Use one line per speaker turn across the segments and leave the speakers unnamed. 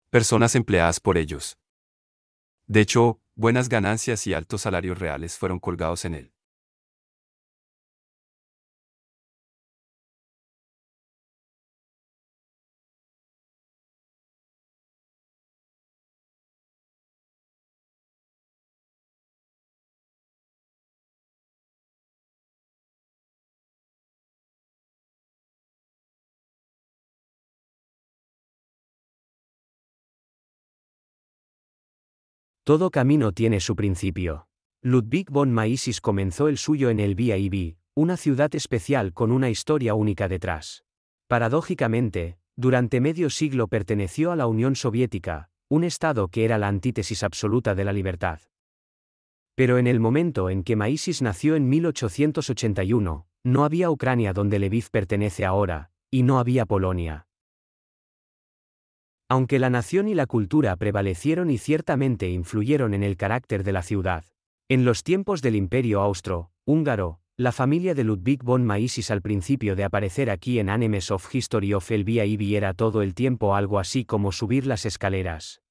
personas empleadas por ellos. De hecho, buenas ganancias y altos salarios reales fueron colgados en él.
Todo camino tiene su principio. Ludwig von Mises comenzó el suyo en el VIB, una ciudad especial con una historia única detrás. Paradójicamente, durante medio siglo perteneció a la Unión Soviética, un estado que era la antítesis absoluta de la libertad. Pero en el momento en que Mises nació en 1881, no había Ucrania donde Lviv pertenece ahora, y no había Polonia. Aunque la nación y la cultura prevalecieron y ciertamente influyeron en el carácter de la ciudad. En los tiempos del Imperio Austro-Húngaro, la familia de Ludwig von Mises al principio de aparecer aquí en Animes of History of el VIB era todo el tiempo algo así como subir las escaleras.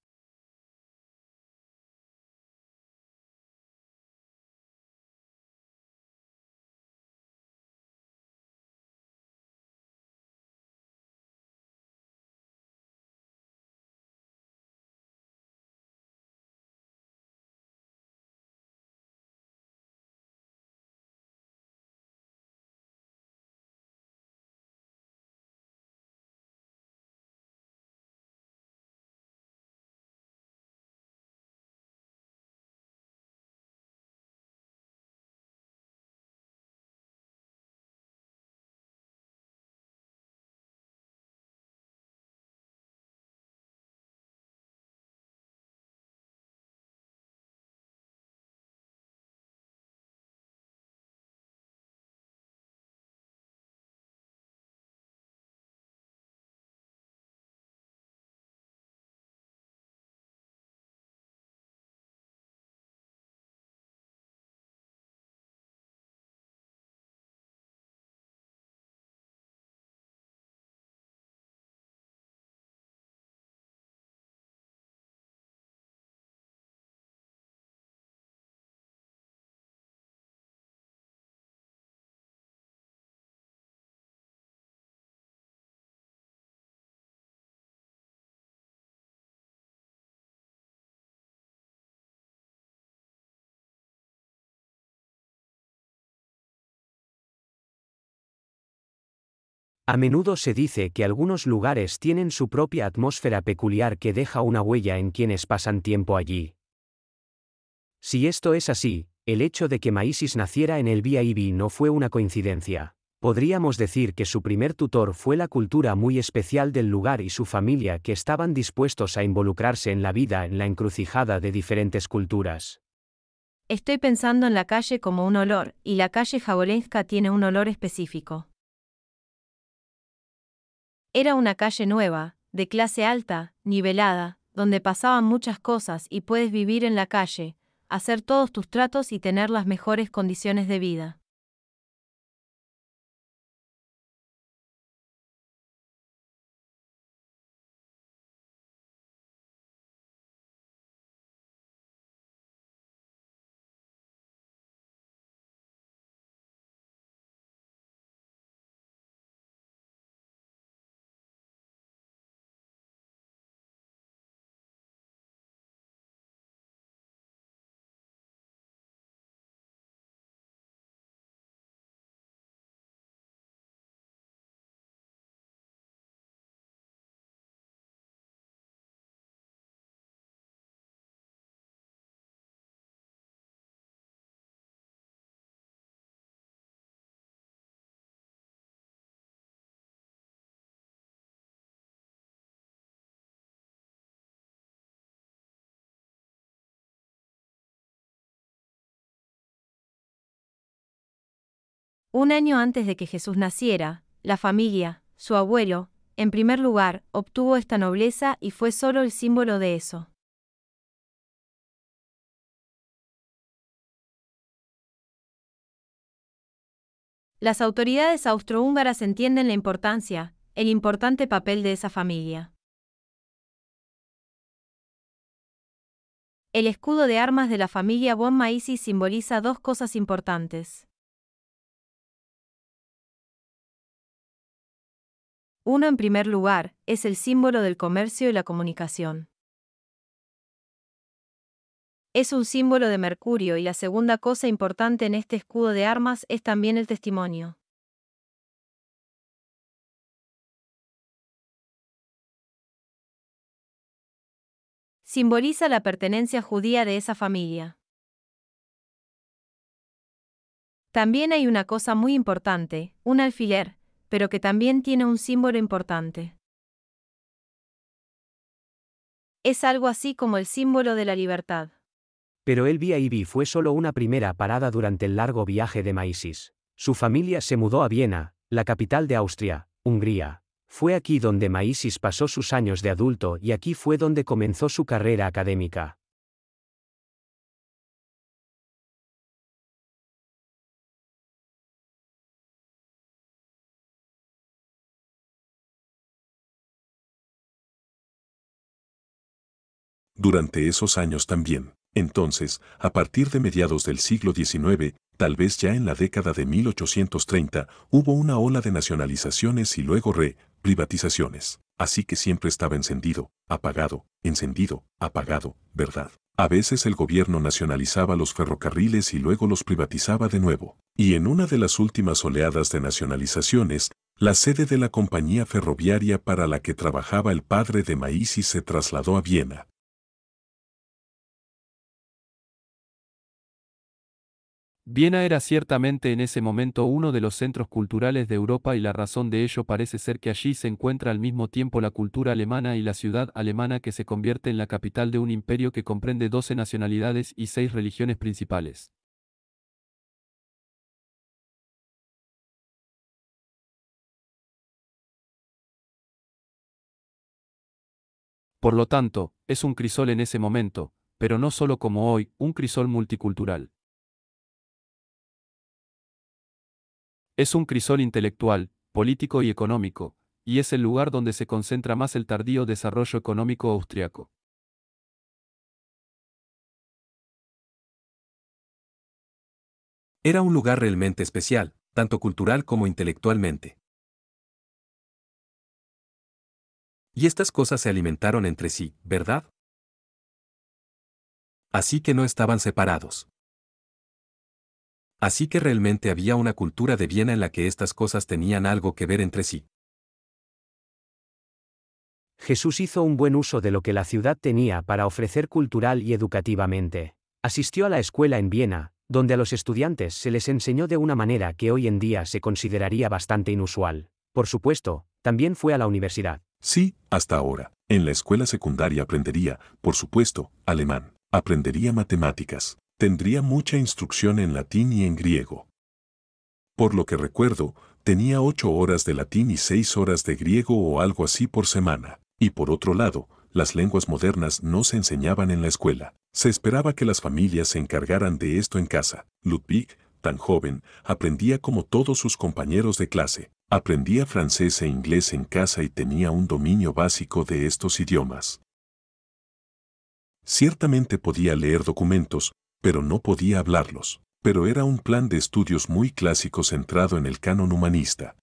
A menudo se dice que algunos lugares tienen su propia atmósfera peculiar que deja una huella en quienes pasan tiempo allí. Si esto es así, el hecho de que Mises naciera en el VIB no fue una coincidencia. Podríamos decir que su primer tutor fue la cultura muy especial del lugar y su familia que estaban dispuestos a involucrarse en la vida en la encrucijada de diferentes culturas.
Estoy pensando en la calle como un olor, y la calle Jabolenska tiene un olor específico. Era una calle nueva, de clase alta, nivelada, donde pasaban muchas cosas y puedes vivir en la calle, hacer todos tus tratos y tener las mejores condiciones de vida. Un año antes de que Jesús naciera, la familia, su abuelo, en primer lugar, obtuvo esta nobleza y fue solo el símbolo de eso. Las autoridades austrohúngaras entienden la importancia, el importante papel de esa familia. El escudo de armas de la familia von Maisis simboliza dos cosas importantes. Uno, en primer lugar, es el símbolo del comercio y la comunicación. Es un símbolo de Mercurio y la segunda cosa importante en este escudo de armas es también el testimonio. Simboliza la pertenencia judía de esa familia. También hay una cosa muy importante, un alfiler, pero que también tiene un símbolo importante. Es algo así como el símbolo de la libertad.
Pero el Viaiví fue solo una primera parada durante el largo viaje de Maisis. Su familia se mudó a Viena, la capital de Austria, Hungría. Fue aquí donde Maisis pasó sus años de adulto y aquí fue donde comenzó su carrera académica.
Durante esos años también. Entonces, a partir de mediados del siglo XIX, tal vez ya en la década de 1830, hubo una ola de nacionalizaciones y luego privatizaciones. Así que siempre estaba encendido, apagado, ¿verdad? A veces el gobierno nacionalizaba los ferrocarriles y luego los privatizaba de nuevo. Y en una de las últimas oleadas de nacionalizaciones, la sede de la compañía ferroviaria para la que trabajaba el padre de Maisis se trasladó a Viena.
Viena era ciertamente en ese momento uno de los centros culturales de Europa y la razón de ello parece ser que allí se encuentra al mismo tiempo la cultura alemana y la ciudad alemana que se convierte en la capital de un imperio que comprende 12 nacionalidades y 6 religiones principales. Por lo tanto, es un crisol en ese momento, pero no solo como hoy, un crisol multicultural. Es un crisol intelectual, político y económico, y es el lugar donde se concentra más el tardío desarrollo económico austriaco.
Era un lugar realmente especial, tanto cultural como intelectualmente. Y estas cosas se alimentaron entre sí, ¿verdad? Así que no estaban separados. Así que realmente había una cultura de Viena en la que estas cosas tenían algo que ver entre sí.
Jesús hizo un buen uso de lo que la ciudad tenía para ofrecer cultural y educativamente. Asistió a la escuela en Viena, donde a los estudiantes se les enseñó de una manera que hoy en día se consideraría bastante inusual. Por supuesto, también fue a la universidad.
Sí, hasta ahora. En la escuela secundaria aprendería, por supuesto, alemán. Aprendería matemáticas. Tendría mucha instrucción en latín y en griego. Por lo que recuerdo, tenía 8 horas de latín y 6 horas de griego o algo así por semana. Y por otro lado, las lenguas modernas no se enseñaban en la escuela. Se esperaba que las familias se encargaran de esto en casa. Ludwig, tan joven, aprendía como todos sus compañeros de clase. Aprendía francés e inglés en casa y tenía un dominio básico de estos idiomas. Ciertamente podía leer documentos, pero no podía hablarlos. Pero era un plan de estudios muy clásico centrado en el canon humanista.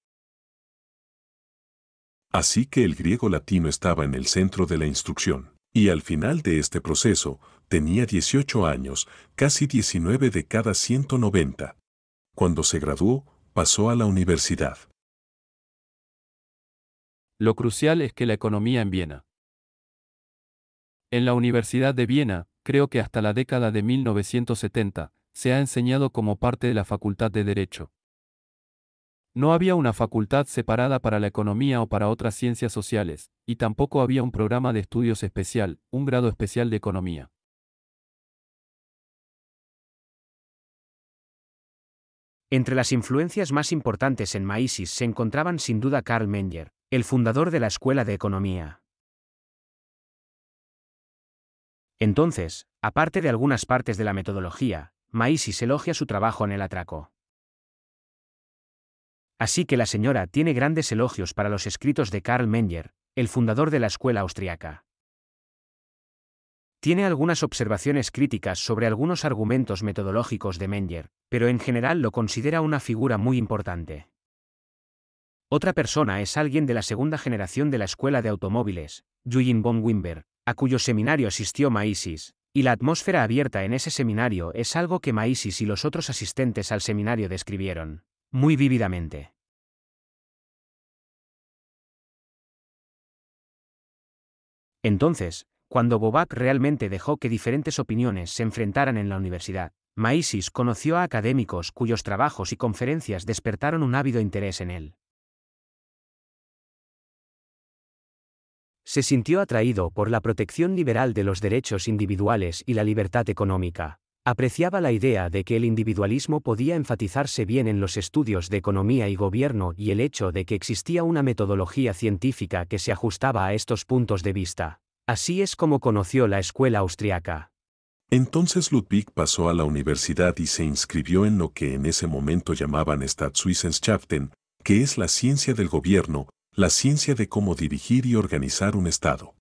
Así que el griego latino estaba en el centro de la instrucción. Y al final de este proceso, tenía 18 años, casi 19 de cada 190. Cuando se graduó, pasó a la universidad.
Lo crucial es que la economía en Viena. En la Universidad de Viena, creo que hasta la década de 1970, se ha enseñado como parte de la Facultad de Derecho. No había una facultad separada para la economía o para otras ciencias sociales, y tampoco había un programa de estudios especial, un grado especial de economía.
Entre las influencias más importantes en Maisis se encontraban sin duda Karl Menger, el fundador de la Escuela de Economía. Entonces, aparte de algunas partes de la metodología, Maisis elogia su trabajo en el atraco. Así que la señora tiene grandes elogios para los escritos de Karl Menger, el fundador de la escuela austriaca. Tiene algunas observaciones críticas sobre algunos argumentos metodológicos de Menger, pero en general lo considera una figura muy importante. Otra persona es alguien de la segunda generación de la escuela de automóviles, Eugene von Wimber, a cuyo seminario asistió Maísis, y la atmósfera abierta en ese seminario es algo que Maísis y los otros asistentes al seminario describieron muy vívidamente. Entonces, cuando Bobak realmente dejó que diferentes opiniones se enfrentaran en la universidad, Maísis conoció a académicos cuyos trabajos y conferencias despertaron un ávido interés en él. Se sintió atraído por la protección liberal de los derechos individuales y la libertad económica. Apreciaba la idea de que el individualismo podía enfatizarse bien en los estudios de economía y gobierno y el hecho de que existía una metodología científica que se ajustaba a estos puntos de vista. Así es como conoció la escuela austriaca.
Entonces Ludwig pasó a la universidad y se inscribió en lo que en ese momento llamaban Staatswissenschaften, que es la ciencia del gobierno, la ciencia de cómo dirigir y organizar un Estado.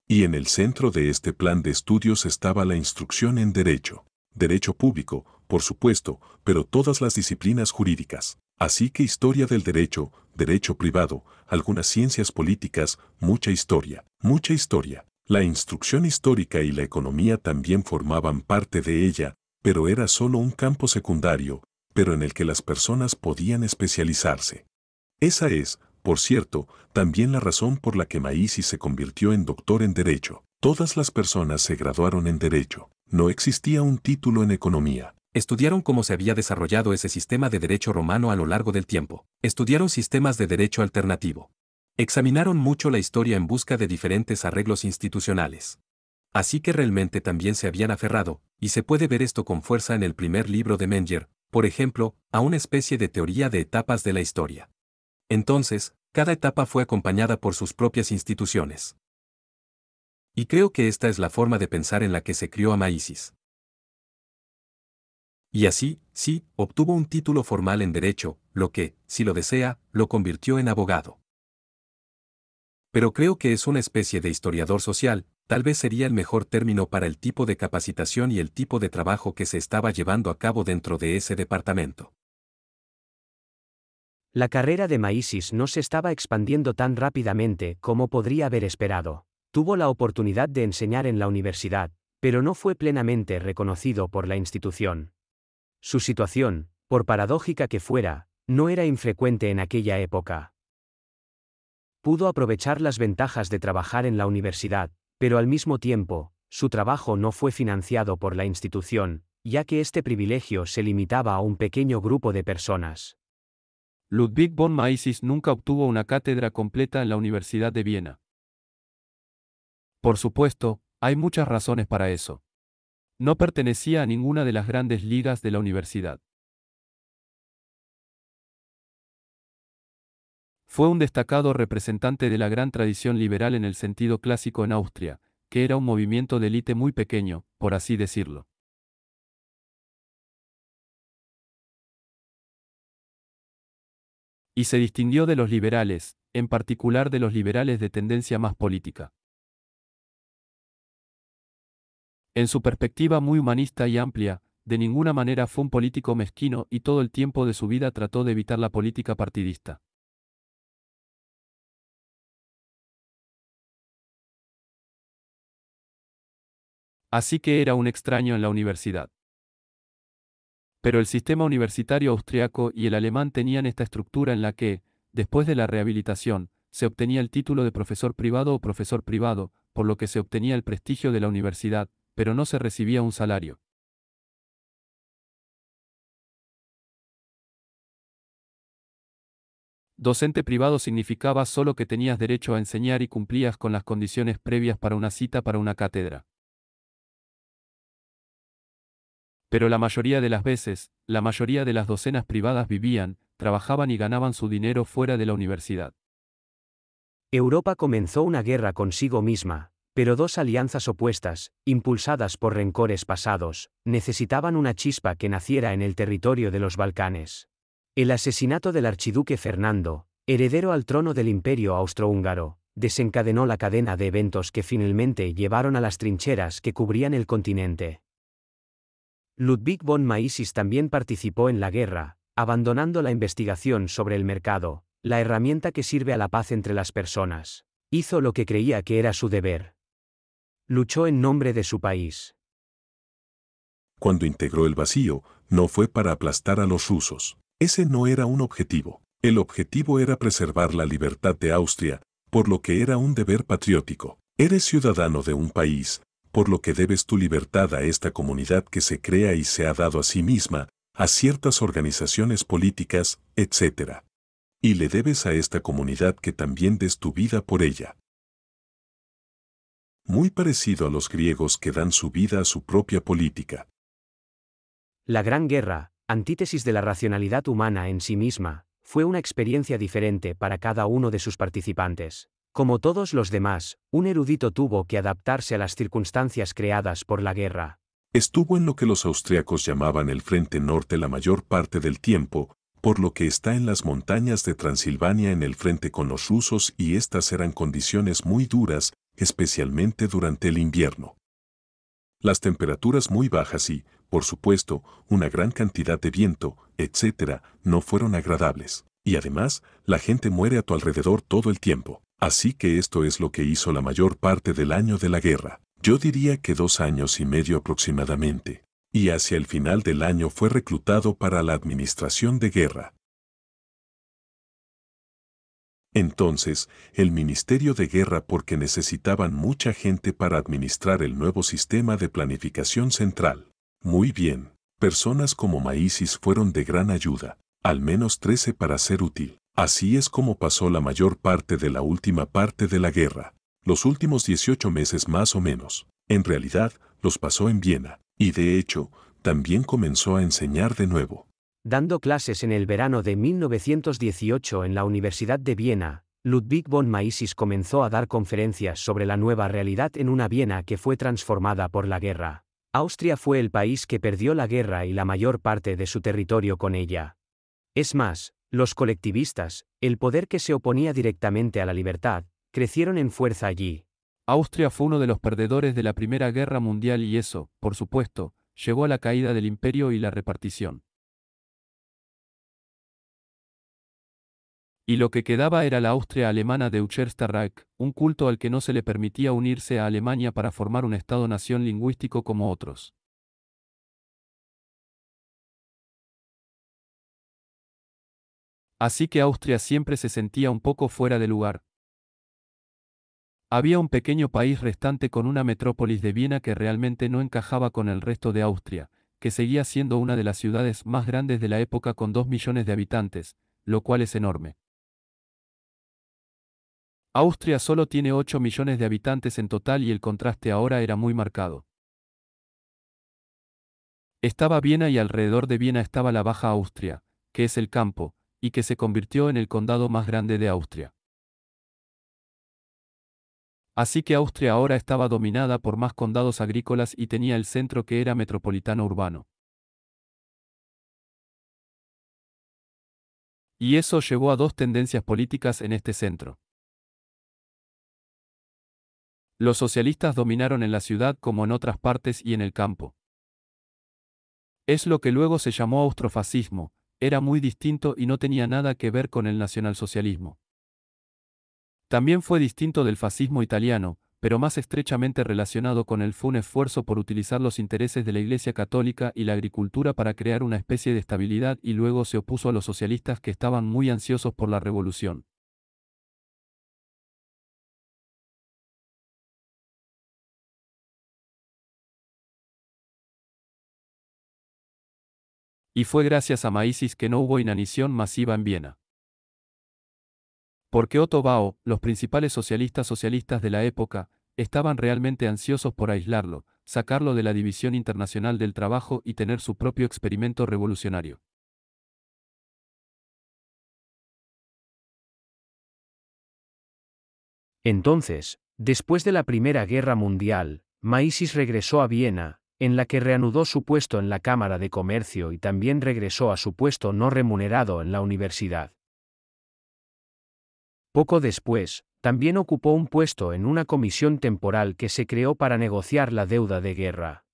Y en el centro de este plan de estudios estaba la instrucción en derecho público, por supuesto, pero todas las disciplinas jurídicas. Así que historia del derecho, derecho privado, algunas ciencias políticas, mucha historia. La instrucción histórica y la economía también formaban parte de ella, pero era solo un campo secundario, pero en el que las personas podían especializarse. Esa es, por cierto, también la razón por la que Maísis se convirtió en doctor en Derecho. Todas las personas se graduaron en Derecho. No existía un título en economía.
Estudiaron cómo se había desarrollado ese sistema de derecho romano a lo largo del tiempo. Estudiaron sistemas de derecho alternativo. Examinaron mucho la historia en busca de diferentes arreglos institucionales. Así que realmente también se habían aferrado, y se puede ver esto con fuerza en el primer libro de Menger, por ejemplo, a una especie de teoría de etapas de la historia. Entonces, cada etapa fue acompañada por sus propias instituciones. Y creo que esta es la forma de pensar en la que se crió a Maísis. Y así, sí, obtuvo un título formal en Derecho, lo que, si lo desea, lo convirtió en abogado. Pero creo que es una especie de historiador social, tal vez sería el mejor término para el tipo de capacitación y el tipo de trabajo que se estaba llevando a cabo dentro de ese departamento.
La carrera de Maísis no se estaba expandiendo tan rápidamente como podría haber esperado. Tuvo la oportunidad de enseñar en la universidad, pero no fue plenamente reconocido por la institución. Su situación, por paradójica que fuera, no era infrecuente en aquella época. Pudo aprovechar las ventajas de trabajar en la universidad, pero al mismo tiempo, su trabajo no fue financiado por la institución, ya que este privilegio se limitaba a un pequeño grupo de personas.
Ludwig von Mises nunca obtuvo una cátedra completa en la Universidad de Viena. Por supuesto, hay muchas razones para eso. No pertenecía a ninguna de las grandes ligas de la universidad. Fue un destacado representante de la gran tradición liberal en el sentido clásico en Austria, que era un movimiento de élite muy pequeño, por así decirlo. Y se distinguió de los liberales, en particular de los liberales de tendencia más política. En su perspectiva muy humanista y amplia, de ninguna manera fue un político mezquino y todo el tiempo de su vida trató de evitar la política partidista. Así que era un extraño en la universidad. Pero el sistema universitario austriaco y el alemán tenían esta estructura en la que, después de la rehabilitación, se obtenía el título de profesor privado o profesor privado, por lo que se obtenía el prestigio de la universidad, pero no se recibía un salario. Docente privado significaba solo que tenías derecho a enseñar y cumplías con las condiciones previas para una cita para una cátedra. Pero la mayoría de las veces, la mayoría de las docenas privadas vivían, trabajaban y ganaban su dinero fuera de la universidad.
Europa comenzó una guerra consigo misma, pero dos alianzas opuestas, impulsadas por rencores pasados, necesitaban una chispa que naciera en el territorio de los Balcanes. El asesinato del archiduque Fernando, heredero al trono del Imperio Austrohúngaro, desencadenó la cadena de eventos que finalmente llevaron a las trincheras que cubrían el continente. Ludwig von Mises también participó en la guerra, abandonando la investigación sobre el mercado, la herramienta que sirve a la paz entre las personas. Hizo lo que creía que era su deber. Luchó en nombre de su país.
Cuando integró el vacío, no fue para aplastar a los rusos. Ese no era un objetivo. El objetivo era preservar la libertad de Austria, por lo que era un deber patriótico. Eres ciudadano de un país, por lo que debes tu libertad a esta comunidad que se crea y se ha dado a sí misma, a ciertas organizaciones políticas, etc. Y le debes a esta comunidad que también des tu vida por ella. Muy parecido a los griegos que dan su vida a su propia política.
La Gran Guerra, antítesis de la racionalidad humana en sí misma, fue una experiencia diferente para cada uno de sus participantes. Como todos los demás, un erudito tuvo que adaptarse a las circunstancias creadas por la guerra.
Estuvo en lo que los austriacos llamaban el Frente Norte la mayor parte del tiempo, por lo que está en las montañas de Transilvania en el frente con los rusos y estas eran condiciones muy duras, especialmente durante el invierno. Las temperaturas muy bajas y, por supuesto, una gran cantidad de viento, etc., no fueron agradables. Y además, la gente muere a tu alrededor todo el tiempo. Así que esto es lo que hizo la mayor parte del año de la guerra. Yo diría que 2 años y medio aproximadamente. Y hacia el final del año fue reclutado para la administración de guerra. Entonces, el Ministerio de Guerra porque necesitaban mucha gente para administrar el nuevo sistema de planificación central. Muy bien, personas como Mises fueron de gran ayuda, al menos 13 para ser útil. Así es como pasó la mayor parte de la última parte de la guerra, los últimos 18 meses más o menos. En realidad, los pasó en Viena, y de hecho, también comenzó a enseñar de nuevo.
Dando clases en el verano de 1918 en la Universidad de Viena, Ludwig von Mises comenzó a dar conferencias sobre la nueva realidad en una Viena que fue transformada por la guerra. Austria fue el país que perdió la guerra y la mayor parte de su territorio con ella. Es más, los colectivistas, el poder que se oponía directamente a la libertad, crecieron en fuerza allí.
Austria fue uno de los perdedores de la Primera Guerra Mundial y eso, por supuesto, llevó a la caída del imperio y la repartición. Y lo que quedaba era la Austria alemana de Reich, un culto al que no se le permitía unirse a Alemania para formar un Estado-nación lingüístico como otros. Así que Austria siempre se sentía un poco fuera de lugar. Había un pequeño país restante con una metrópolis de Viena que realmente no encajaba con el resto de Austria, que seguía siendo una de las ciudades más grandes de la época con 2 millones de habitantes, lo cual es enorme. Austria solo tiene 8 millones de habitantes en total y el contraste ahora era muy marcado. Estaba Viena y alrededor de Viena estaba la Baja Austria, que es el campo, y que se convirtió en el condado más grande de Austria. Así que Austria ahora estaba dominada por más condados agrícolas y tenía el centro que era metropolitano urbano. Y eso llevó a 2 tendencias políticas en este centro. Los socialistas dominaron en la ciudad como en otras partes y en el campo. Es lo que luego se llamó austrofascismo, era muy distinto y no tenía nada que ver con el nacionalsocialismo. También fue distinto del fascismo italiano, pero más estrechamente relacionado con él fue un esfuerzo por utilizar los intereses de la Iglesia Católica y la agricultura para crear una especie de estabilidad y luego se opuso a los socialistas que estaban muy ansiosos por la revolución. Y fue gracias a Mises que no hubo inanición masiva en Viena. Porque Otto Bauer, los principales socialistas de la época, estaban realmente ansiosos por aislarlo, sacarlo de la División Internacional del Trabajo y tener su propio experimento revolucionario.
Entonces, después de la Primera Guerra Mundial, Mises regresó a Viena, en la que reanudó su puesto en la Cámara de Comercio y también regresó a su puesto no remunerado en la universidad. Poco después, también ocupó un puesto en una comisión temporal que se creó para negociar la deuda de guerra.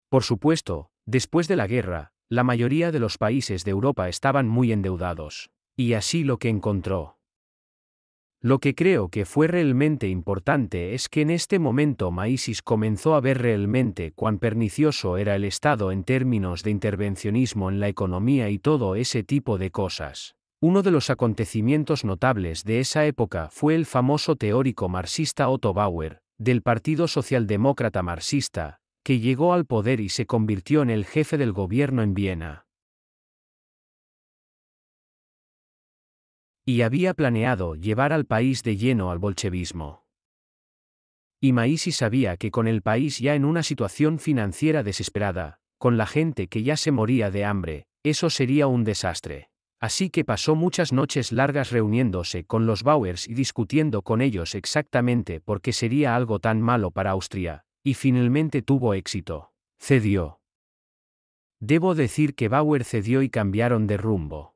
Por supuesto, después de la guerra, la mayoría de los países de Europa estaban muy endeudados. Y así lo que encontró. Lo que creo que fue realmente importante es que en este momento Maísis comenzó a ver realmente cuán pernicioso era el Estado en términos de intervencionismo en la economía y todo ese tipo de cosas. Uno de los acontecimientos notables de esa época fue el famoso teórico marxista Otto Bauer, del Partido Socialdemócrata Marxista, que llegó al poder y se convirtió en el jefe del gobierno en Viena. Y había planeado llevar al país de lleno al bolchevismo. Y Maísis sabía que con el país ya en una situación financiera desesperada, con la gente que ya se moría de hambre, eso sería un desastre. Así que pasó muchas noches largas reuniéndose con los Bauers y discutiendo con ellos exactamente por qué sería algo tan malo para Austria, y finalmente tuvo éxito. Cedió. Debo decir que Bauer cedió y cambiaron de rumbo.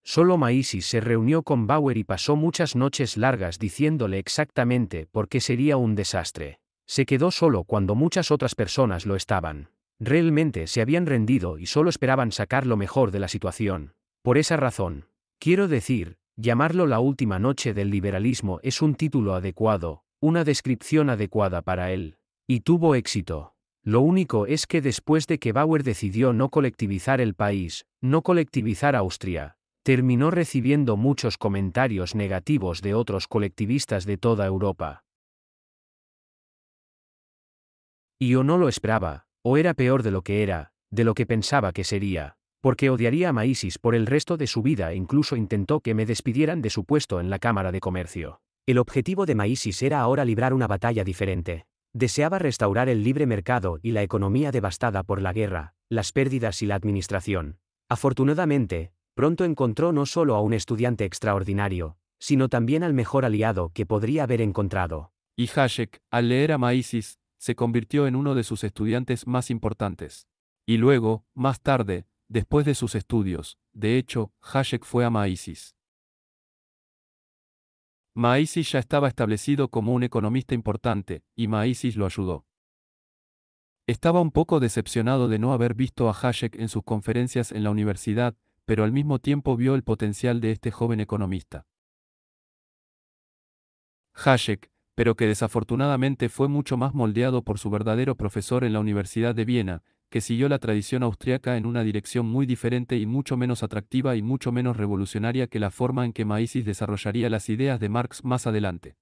Solo Maísis se reunió con Bauer y pasó muchas noches largas diciéndole exactamente por qué sería un desastre. Se quedó solo cuando muchas otras personas lo estaban. Realmente se habían rendido y solo esperaban sacar lo mejor de la situación. Por esa razón, quiero decir, llamarlo la última noche del liberalismo es un título adecuado, una descripción adecuada para él. Y tuvo éxito. Lo único es que después de que Bauer decidió no colectivizar el país, no colectivizar Austria, terminó recibiendo muchos comentarios negativos de otros colectivistas de toda Europa. Y o no lo esperaba, o era peor de lo que pensaba que sería, porque odiaría a Maísis por el resto de su vida e incluso intentó que me despidieran de su puesto en la Cámara de Comercio.
El objetivo de Maísis era ahora librar una batalla diferente. Deseaba restaurar el libre mercado y la economía devastada por la guerra, las pérdidas y la administración. Afortunadamente, pronto encontró no solo a un estudiante extraordinario, sino también al mejor aliado que podría haber encontrado.
Y Hayek, al leer a Maísis, se convirtió en uno de sus estudiantes más importantes. Y luego, más tarde, después de sus estudios, de hecho, Hayek fue a Maísis. Maísis ya estaba establecido como un economista importante, y Maísis lo ayudó. Estaba un poco decepcionado de no haber visto a Hayek en sus conferencias en la universidad, pero al mismo tiempo vio el potencial de este joven economista. Hayek, pero que desafortunadamente fue mucho más moldeado por su verdadero profesor en la Universidad de Viena, que siguió la tradición austriaca en una dirección muy diferente y mucho menos atractiva y mucho menos revolucionaria que la forma en que Maísis desarrollaría las ideas de Marx más adelante.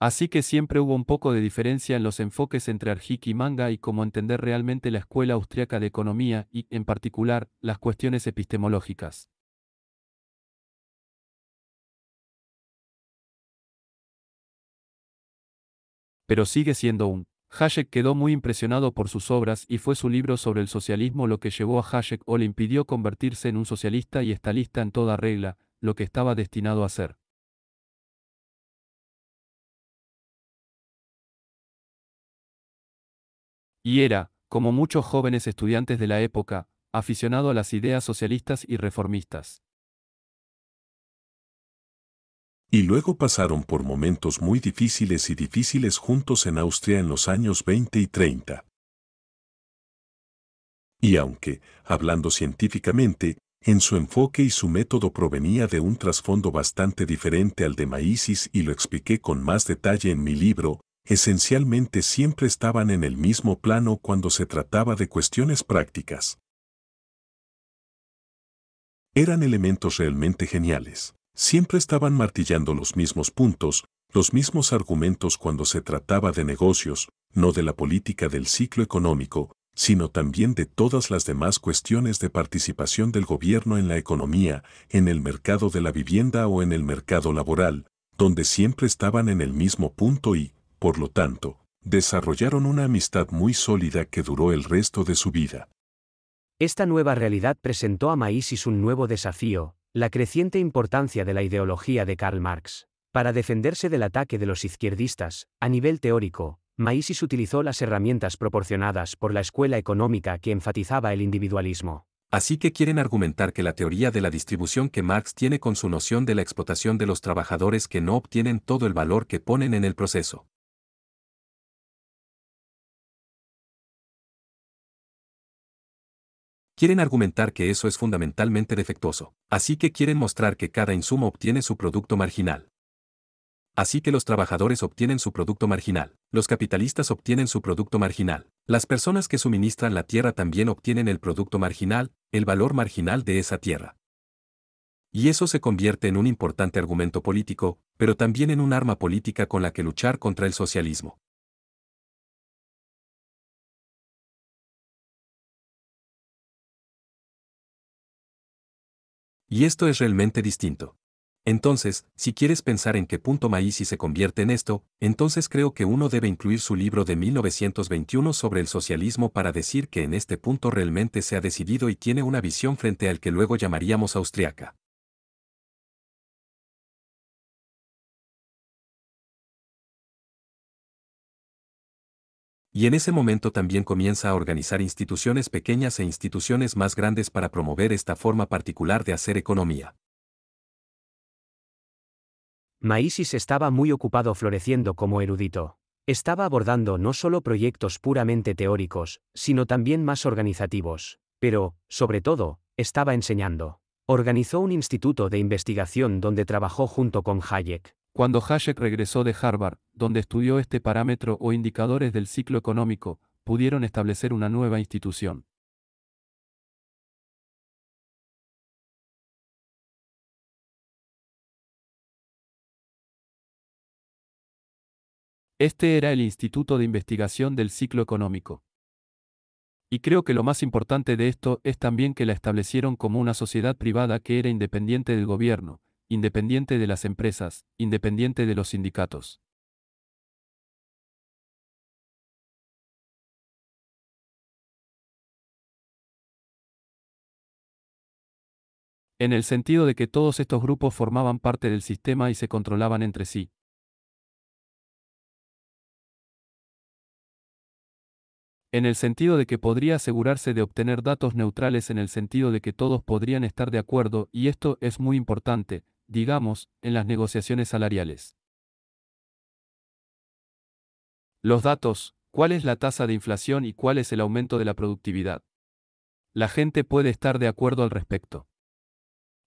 Así que siempre hubo un poco de diferencia en los enfoques entre Arjik y Manga y cómo entender realmente la escuela austriaca de economía y, en particular, las cuestiones epistemológicas. Pero sigue siendo un. Hayek quedó muy impresionado por sus obras y fue su libro sobre el socialismo lo que llevó a Hayek o le impidió convertirse en un socialista y estalista en toda regla, lo que estaba destinado a ser. Y era, como muchos jóvenes estudiantes de la época, aficionado a las ideas socialistas y reformistas.
Y luego pasaron por momentos muy difíciles y difíciles juntos en Austria en los años 20 y 30. Y aunque, hablando científicamente, en su enfoque y su método provenía de un trasfondo bastante diferente al de Maísis y lo expliqué con más detalle en mi libro, esencialmente siempre estaban en el mismo plano cuando se trataba de cuestiones prácticas. Eran elementos realmente geniales. Siempre estaban martillando los mismos puntos, los mismos argumentos cuando se trataba de negocios, no de la política del ciclo económico, sino también de todas las demás cuestiones de participación del gobierno en la economía, en el mercado de la vivienda o en el mercado laboral, donde siempre estaban en el mismo punto y, por lo tanto, desarrollaron una amistad muy sólida que duró el resto de su vida.
Esta nueva realidad presentó a Maísis un nuevo desafío, la creciente importancia de la ideología de Karl Marx. Para defenderse del ataque de los izquierdistas, a nivel teórico, Mises utilizó las herramientas proporcionadas por la escuela económica que enfatizaba el individualismo.
Así que quieren argumentar que la teoría de la distribución que Marx tiene con su noción de la explotación de los trabajadores que no obtienen todo el valor que ponen en el proceso. Quieren argumentar que eso es fundamentalmente defectuoso, así que quieren mostrar que cada insumo obtiene su producto marginal. Así que los trabajadores obtienen su producto marginal, los capitalistas obtienen su producto marginal, las personas que suministran la tierra también obtienen el producto marginal, el valor marginal de esa tierra. Y eso se convierte en un importante argumento político, pero también en un arma política con la que luchar contra el socialismo. Y esto es realmente distinto. Entonces, si quieres pensar en qué punto Mises se convierte en esto, entonces creo que uno debe incluir su libro de 1921 sobre el socialismo para decir que en este punto realmente se ha decidido y tiene una visión frente al que luego llamaríamos austriaca. Y en ese momento también comienza a organizar instituciones pequeñas e instituciones más grandes para promover esta forma particular de hacer economía.
Mises estaba muy ocupado floreciendo como erudito. Estaba abordando no solo proyectos puramente teóricos, sino también más organizativos. Pero, sobre todo, estaba enseñando. Organizó un instituto de investigación donde trabajó junto con Hayek.
Cuando Hayek regresó de Harvard, donde estudió este parámetro o indicadores del ciclo económico, pudieron establecer una nueva institución. Este era el Instituto de Investigación del Ciclo Económico. Y creo que lo más importante de esto es también que la establecieron como una sociedad privada que era independiente del gobierno, independiente de las empresas, independiente de los sindicatos. En el sentido de que todos estos grupos formaban parte del sistema y se controlaban entre sí. En el sentido de que podría asegurarse de obtener datos neutrales en el sentido de que todos podrían estar de acuerdo, y esto es muy importante, digamos, en las negociaciones salariales. Los datos, ¿cuál es la tasa de inflación y cuál es el aumento de la productividad? La gente puede estar de acuerdo al respecto.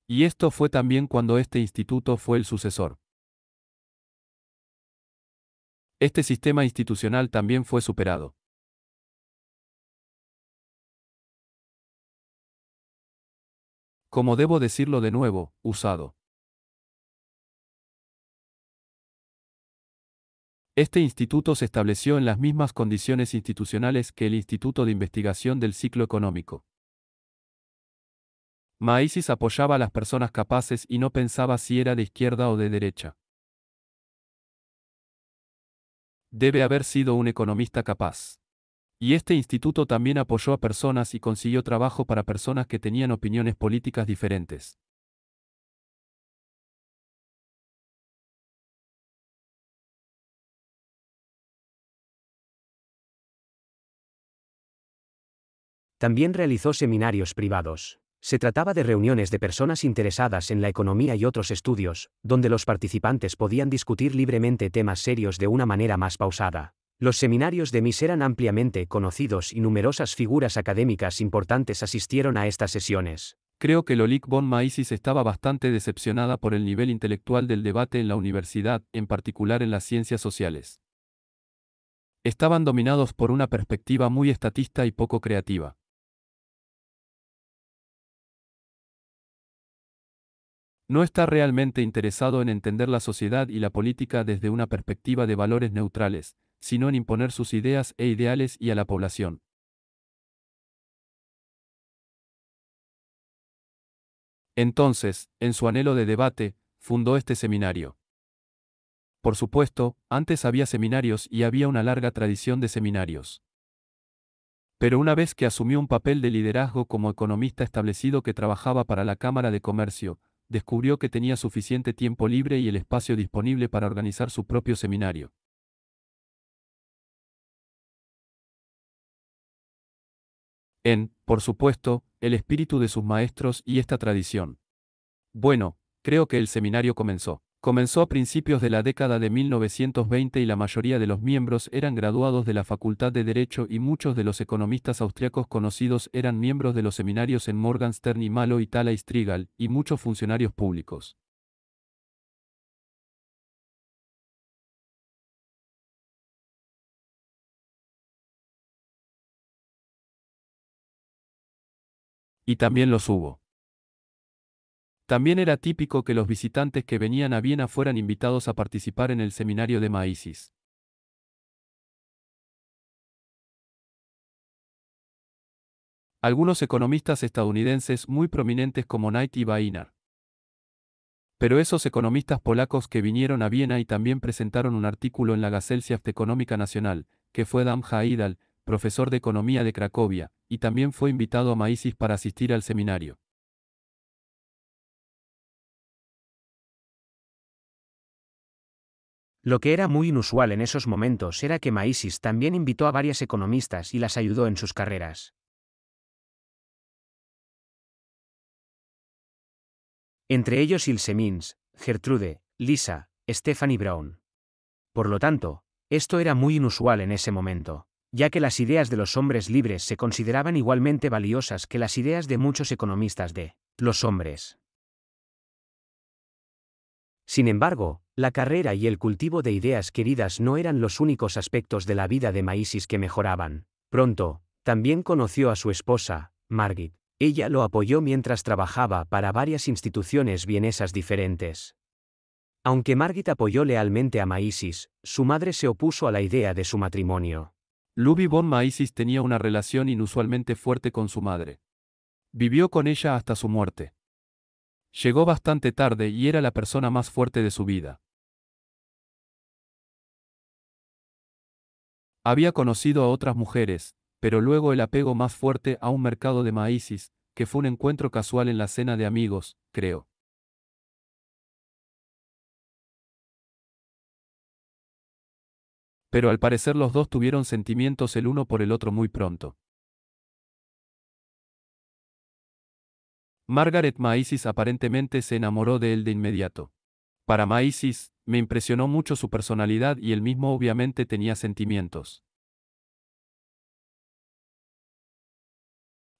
Y esto fue también cuando este instituto fue el sucesor. Este sistema institucional también fue superado. Como debo decirlo de nuevo, usado. Este instituto se estableció en las mismas condiciones institucionales que el Instituto de Investigación del Ciclo Económico. Mises apoyaba a las personas capaces y no pensaba si era de izquierda o de derecha. Debe haber sido un economista capaz. Y este instituto también apoyó a personas y consiguió trabajo para personas que tenían opiniones políticas diferentes.
También realizó seminarios privados. Se trataba de reuniones de personas interesadas en la economía y otros estudios, donde los participantes podían discutir libremente temas serios de una manera más pausada. Los seminarios de Mises eran ampliamente conocidos y numerosas figuras académicas importantes asistieron a estas sesiones.
Creo que Lolik von Mises estaba bastante decepcionada por el nivel intelectual del debate en la universidad, en particular en las ciencias sociales. Estaban dominados por una perspectiva muy estatista y poco creativa. No está realmente interesado en entender la sociedad y la política desde una perspectiva de valores neutrales, sino en imponer sus ideas e ideales y a la población. Entonces, en su anhelo de debate, fundó este seminario. Por supuesto, antes había seminarios y había una larga tradición de seminarios. Pero una vez que asumió un papel de liderazgo como economista establecido que trabajaba para la Cámara de Comercio, descubrió que tenía suficiente tiempo libre y el espacio disponible para organizar su propio seminario. Por supuesto, el espíritu de sus maestros y esta tradición. Bueno, creo que el seminario comenzó. Comenzó a principios de la década de 1920 y la mayoría de los miembros eran graduados de la Facultad de Derecho y muchos de los economistas austriacos conocidos eran miembros de los seminarios en Morgenstern y Malo y Thala y Strigal, y muchos funcionarios públicos. Y también los hubo. También era típico que los visitantes que venían a Viena fueran invitados a participar en el seminario de Maisis. Algunos economistas estadounidenses muy prominentes como Knight y Wiener. Pero esos economistas polacos que vinieron a Viena y también presentaron un artículo en la Gesellschaft Económica Nacional, que fue Dan Haidal, profesor de economía de Cracovia, y también fue invitado a Maisis para asistir al seminario.
Lo que era muy inusual en esos momentos era que Maisis también invitó a varias economistas y las ayudó en sus carreras. Entre ellos Ilse Mins, Gertrude, Lisa, Stephanie Brown. Por lo tanto, esto era muy inusual en ese momento, ya que las ideas de los hombres libres se consideraban igualmente valiosas que las ideas de muchos economistas de los hombres. Sin embargo, la carrera y el cultivo de ideas queridas no eran los únicos aspectos de la vida de Maisis que mejoraban. Pronto, también conoció a su esposa, Margit. Ella lo apoyó mientras trabajaba para varias instituciones vienesas diferentes. Aunque Margit apoyó lealmente a Maisis, su madre se opuso a la idea de su matrimonio.
Ludwig von Maisis tenía una relación inusualmente fuerte con su madre. Vivió con ella hasta su muerte. Llegó bastante tarde y era la persona más fuerte de su vida. Había conocido a otras mujeres, pero luego el apego más fuerte a un mercado de Maisis, que fue un encuentro casual en la cena de amigos, creo. Pero al parecer los dos tuvieron sentimientos el uno por el otro muy pronto. Margaret Maisis aparentemente se enamoró de él de inmediato. Para Maisis, me impresionó mucho su personalidad y él mismo obviamente tenía sentimientos.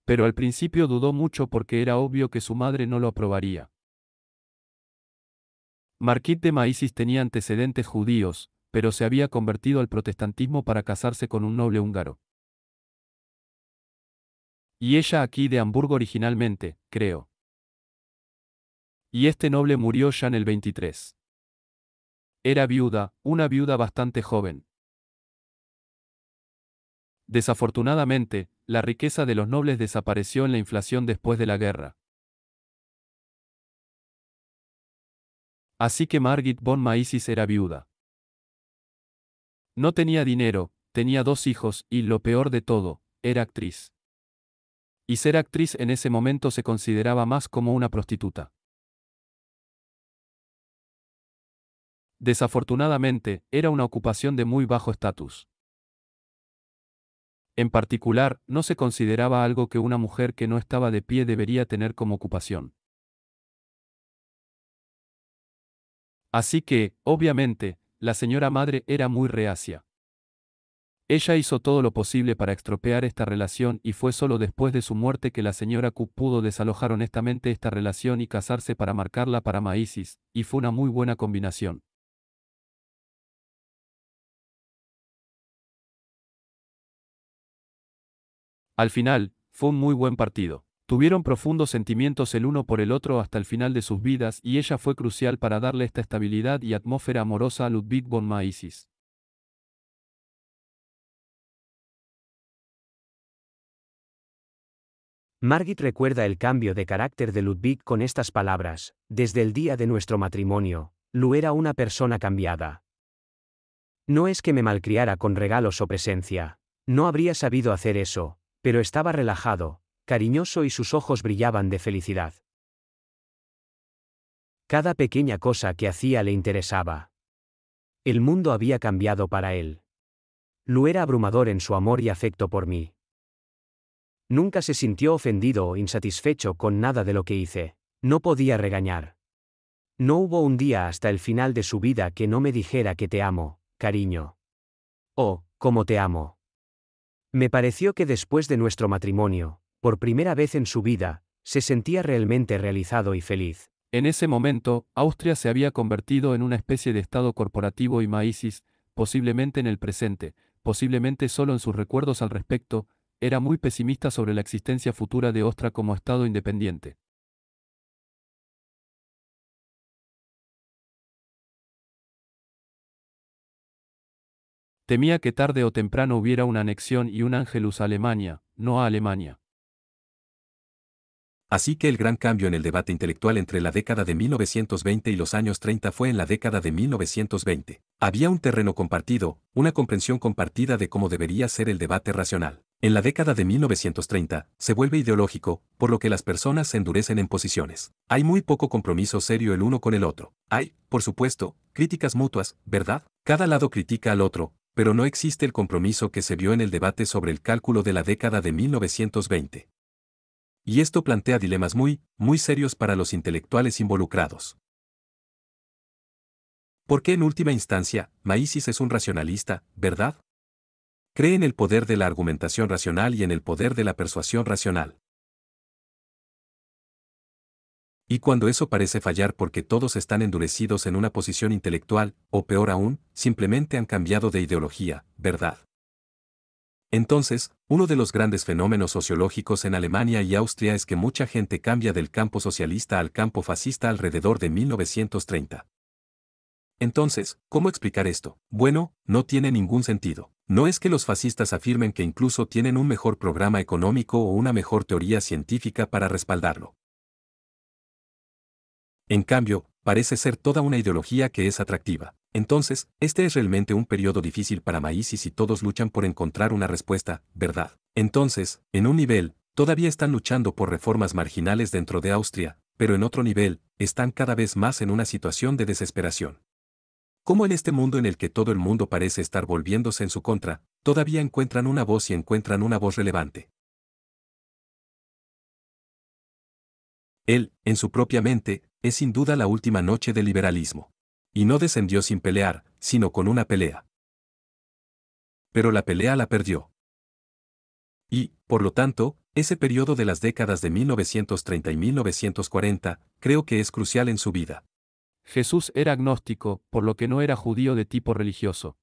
Pero al principio dudó mucho porque era obvio que su madre no lo aprobaría. Marquis de Maisis tenía antecedentes judíos, pero se había convertido al protestantismo para casarse con un noble húngaro. Y ella aquí de Hamburgo originalmente, creo. Y este noble murió ya en el 23. Era viuda, una viuda bastante joven. Desafortunadamente, la riqueza de los nobles desapareció en la inflación después de la guerra. Así que Margit von Maisis era viuda. No tenía dinero, tenía 2 hijos y, lo peor de todo, era actriz. Y ser actriz en ese momento se consideraba más como una prostituta. Desafortunadamente, era una ocupación de muy bajo estatus. En particular, no se consideraba algo que una mujer que no estaba de pie debería tener como ocupación. Así que, obviamente, la señora madre era muy reacia. Ella hizo todo lo posible para estropear esta relación y fue solo después de su muerte que la señora Q pudo desalojar honestamente esta relación y casarse para marcarla para Maisis, y fue una muy buena combinación. Al final, fue un muy buen partido. Tuvieron profundos sentimientos el uno por el otro hasta el final de sus vidas y ella fue crucial para darle esta estabilidad y atmósfera amorosa a Ludwig von Maisis.
Margit recuerda el cambio de carácter de Ludwig con estas palabras: desde el día de nuestro matrimonio, Lu era una persona cambiada. No es que me malcriara con regalos o presencia. No habría sabido hacer eso, pero estaba relajado, cariñoso y sus ojos brillaban de felicidad. Cada pequeña cosa que hacía le interesaba. El mundo había cambiado para él. Lu era abrumador en su amor y afecto por mí. Nunca se sintió ofendido o insatisfecho con nada de lo que hice. No podía regañar. No hubo un día hasta el final de su vida que no me dijera que te amo, cariño. Oh, cómo te amo. Me pareció que después de nuestro matrimonio, por primera vez en su vida, se sentía realmente realizado y feliz.
En ese momento, Austria se había convertido en una especie de estado corporativo y Maísis, posiblemente en el presente, posiblemente solo en sus recuerdos al respecto, era muy pesimista sobre la existencia futura de Austria como estado independiente. Temía que tarde o temprano hubiera una anexión y un Ángelus a Alemania, no a Alemania.
Así que el gran cambio en el debate intelectual entre la década de 1920 y los años 30 fue en la década de 1920. Había un terreno compartido, una comprensión compartida de cómo debería ser el debate racional. En la década de 1930, se vuelve ideológico, por lo que las personas se endurecen en posiciones. Hay muy poco compromiso serio el uno con el otro. Hay, por supuesto, críticas mutuas, ¿verdad? Cada lado critica al otro, pero no existe el compromiso que se vio en el debate sobre el cálculo de la década de 1920. Y esto plantea dilemas muy serios para los intelectuales involucrados. ¿Por qué en última instancia, Maísis es un racionalista, verdad? Cree en el poder de la argumentación racional y en el poder de la persuasión racional. Y cuando eso parece fallar porque todos están endurecidos en una posición intelectual, o peor aún, simplemente han cambiado de ideología, ¿verdad? Entonces, uno de los grandes fenómenos sociológicos en Alemania y Austria es que mucha gente cambia del campo socialista al campo fascista alrededor de 1930. Entonces, ¿cómo explicar esto? Bueno, no tiene ningún sentido. No es que los fascistas afirmen que incluso tienen un mejor programa económico o una mejor teoría científica para respaldarlo. En cambio, parece ser toda una ideología que es atractiva. Entonces, este es realmente un periodo difícil para Maísis y todos luchan por encontrar una respuesta, ¿verdad? Entonces, en un nivel, todavía están luchando por reformas marginales dentro de Austria, pero en otro nivel, están cada vez más en una situación de desesperación. Como en este mundo en el que todo el mundo parece estar volviéndose en su contra, todavía encuentran una voz y encuentran una voz relevante. Él, en su propia mente, es sin duda la última noche del liberalismo. Y no descendió sin pelear, sino con una pelea. Pero la pelea la perdió. Y, por lo tanto, ese periodo de las décadas de 1930 y 1940, creo que es crucial en su vida.
Jesús era agnóstico, por lo que no era judío de tipo religioso.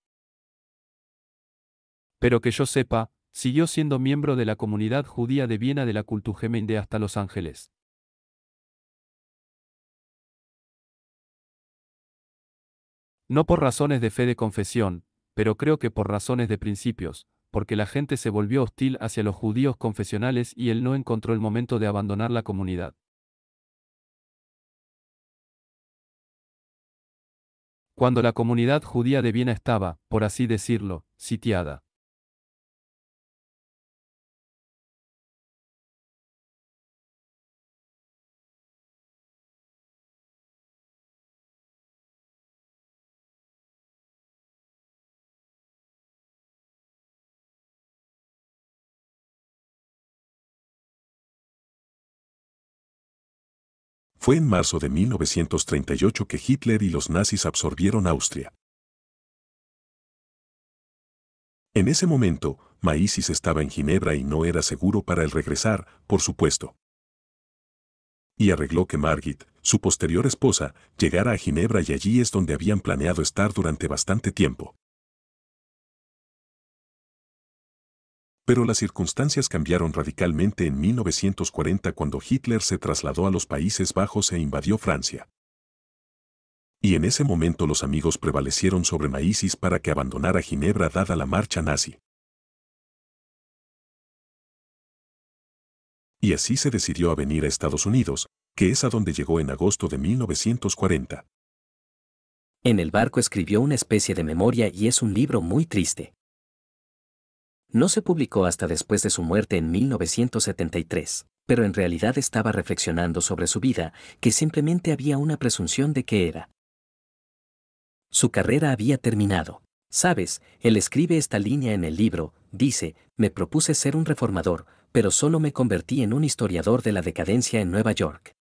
Pero que yo sepa, siguió siendo miembro de la comunidad judía de Viena de la Kulturgemeinde hasta Los Ángeles. No por razones de fe de confesión, pero creo que por razones de principios, porque la gente se volvió hostil hacia los judíos confesionales y él no encontró el momento de abandonar la comunidad. Cuando la comunidad judía de Viena estaba, por así decirlo, sitiada.
Fue en marzo de 1938 que Hitler y los nazis absorbieron Austria. En ese momento, Maísis estaba en Ginebra y no era seguro para él regresar, por supuesto. Y arregló que Margit, su posterior esposa, llegara a Ginebra y allí es donde habían planeado estar durante bastante tiempo. Pero las circunstancias cambiaron radicalmente en 1940 cuando Hitler se trasladó a los Países Bajos e invadió Francia. Y en ese momento los amigos prevalecieron sobre Maísis para que abandonara Ginebra dada la marcha nazi. Y así se decidió a venir a Estados Unidos, que es a donde llegó en agosto de 1940.
En el barco escribió una especie de memoria y es un libro muy triste. No se publicó hasta después de su muerte en 1973.
pero en realidad estaba reflexionando sobre su vida, que simplemente había una presunción de que era. Su carrera había terminado. Sabes, él escribe esta línea en el libro, dice, me propuse ser un reformador, pero solo me convertí en un historiador de la decadencia en Nueva York.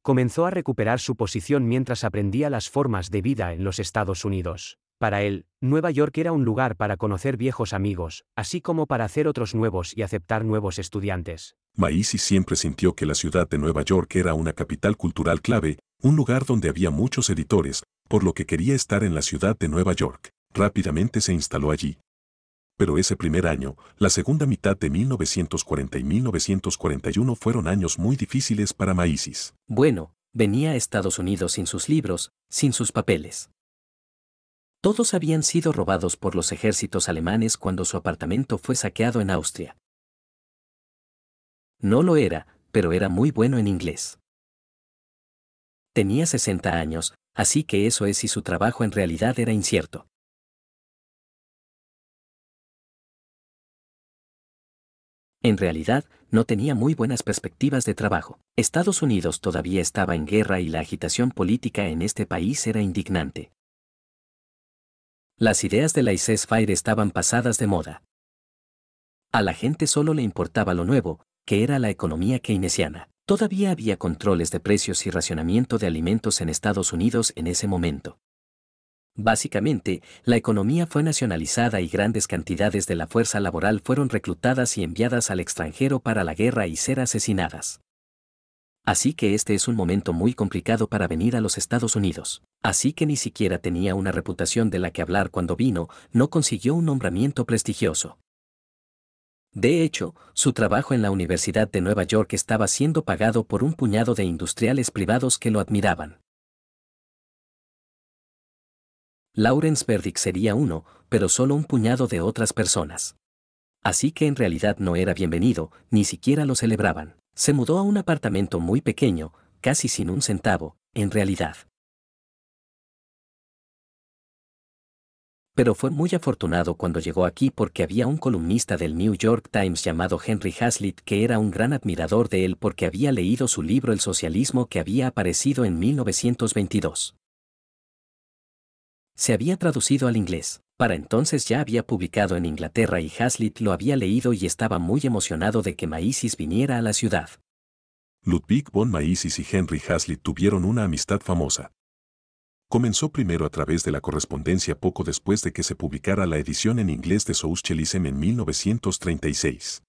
Comenzó a recuperar su posición mientras aprendía las formas de vida en los Estados Unidos. Para él, Nueva York era un lugar para conocer viejos amigos, así como para hacer otros nuevos y aceptar nuevos estudiantes.
Maísis siempre sintió que la ciudad de Nueva York era una capital cultural clave, un lugar donde había muchos editores, por lo que quería estar en la ciudad de Nueva York. Rápidamente se instaló allí. Pero ese primer año, la segunda mitad de 1940 y 1941 fueron años muy difíciles para Maísis.
Bueno, venía a Estados Unidos sin sus libros, sin sus papeles. Todos habían sido robados por los ejércitos alemanes cuando su apartamento fue saqueado en Austria. No lo era, pero era muy bueno en inglés. Tenía 60 años, así que eso es si su trabajo en realidad era incierto. En realidad, no tenía muy buenas perspectivas de trabajo. Estados Unidos todavía estaba en guerra y la agitación política en este país era indignante. Las ideas de laissez-faire estaban pasadas de moda. A la gente solo le importaba lo nuevo, que era la economía keynesiana. Todavía había controles de precios y racionamiento de alimentos en Estados Unidos en ese momento. Básicamente, la economía fue nacionalizada y grandes cantidades de la fuerza laboral fueron reclutadas y enviadas al extranjero para la guerra y ser asesinadas. Así que este es un momento muy complicado para venir a los Estados Unidos. Así que ni siquiera tenía una reputación de la que hablar cuando vino, no consiguió un nombramiento prestigioso. De hecho, su trabajo en la Universidad de Nueva York estaba siendo pagado por un puñado de industriales privados que lo admiraban. Lawrence Burdick sería uno, pero solo un puñado de otras personas. Así que en realidad no era bienvenido, ni siquiera lo celebraban. Se mudó a un apartamento muy pequeño, casi sin un centavo, en realidad. Pero fue muy afortunado cuando llegó aquí porque había un columnista del New York Times llamado Henry Hazlitt que era un gran admirador de él porque había leído su libro El socialismo que había aparecido en 1922. Se había traducido al inglés. Para entonces ya había publicado en Inglaterra y Hazlitt lo había leído y estaba muy emocionado de que Maísis viniera a la ciudad.
Ludwig von Mises y Henry Hazlitt tuvieron una amistad famosa. Comenzó primero a través de la correspondencia poco después de que se publicara la edición en inglés de Socialism en 1936.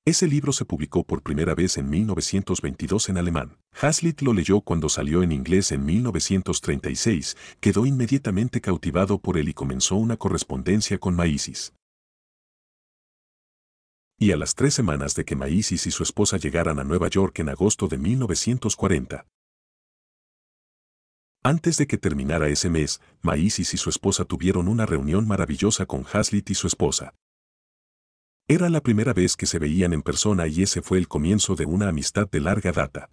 Ese libro se publicó por primera vez en 1922 en alemán. Hazlitt lo leyó cuando salió en inglés en 1936, quedó inmediatamente cautivado por él y comenzó una correspondencia con Mises. Y a las 3 semanas de que Mises y su esposa llegaran a Nueva York en agosto de 1940. Antes de que terminara ese mes, Mises y su esposa tuvieron una reunión maravillosa con Hazlitt y su esposa. Era la primera vez que se veían en persona y ese fue el comienzo de una amistad de larga data.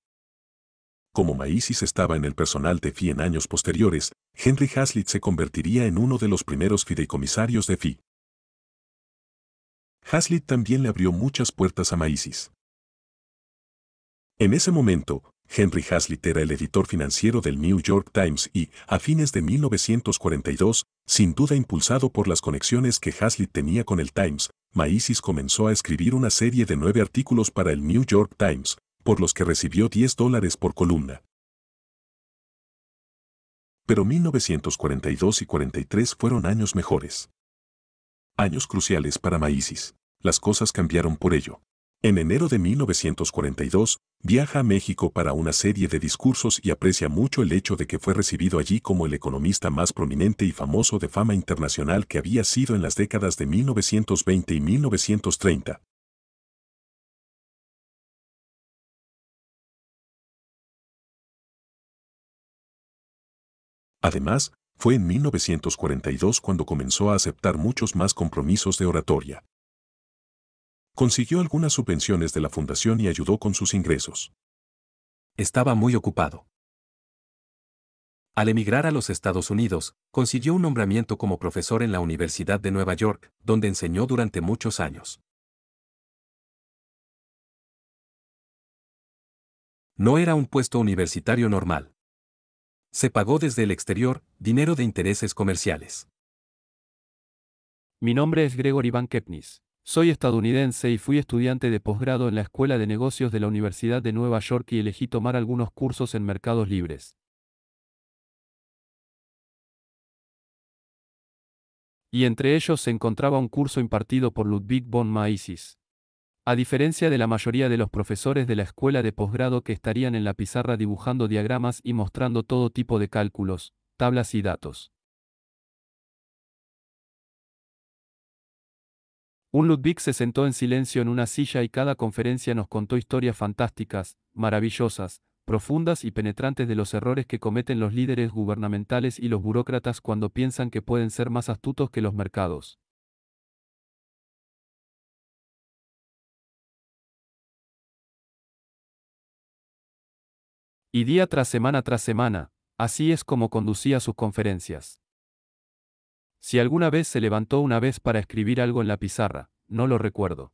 Como Mises estaba en el personal de FI en años posteriores, Henry Hazlitt se convertiría en uno de los primeros fideicomisarios de FI. Hazlitt también le abrió muchas puertas a Mises. En ese momento, Henry Hazlitt era el editor financiero del New York Times y, a fines de 1942, sin duda impulsado por las conexiones que Hazlitt tenía con el Times, Mises comenzó a escribir una serie de 9 artículos para el New York Times, por los que recibió $10 por columna. Pero 1942 y 43 fueron años mejores. Años cruciales para Mises. Las cosas cambiaron por ello. En enero de 1942, viaja a México para una serie de discursos y aprecia mucho el hecho de que fue recibido allí como el economista más prominente y famoso de fama internacional que había sido en las décadas de 1920 y 1930. Además, fue en 1942 cuando comenzó a aceptar muchos más compromisos de oratoria. Consiguió algunas subvenciones de la fundación y ayudó con sus ingresos.
Estaba muy ocupado. Al emigrar a los Estados Unidos, consiguió un nombramiento como profesor en la Universidad de Nueva York, donde enseñó durante muchos años. No era un puesto universitario normal. Se pagó desde el exterior, dinero de intereses comerciales.
Mi nombre es Gregory Van Kepnis. Soy estadounidense y fui estudiante de posgrado en la Escuela de Negocios de la Universidad de Nueva York y elegí tomar algunos cursos en mercados libres. Y entre ellos se encontraba un curso impartido por Ludwig von Mises. A diferencia de la mayoría de los profesores de la escuela de posgrado que estarían en la pizarra dibujando diagramas y mostrando todo tipo de cálculos, tablas y datos. Un Ludwig se sentó en silencio en una silla y cada conferencia nos contó historias fantásticas, maravillosas, profundas y penetrantes de los errores que cometen los líderes gubernamentales y los burócratas cuando piensan que pueden ser más astutos que los mercados. Y día tras semana, así es como conducía sus conferencias. Si alguna vez se levantó una vez para escribir algo en la pizarra, no lo recuerdo.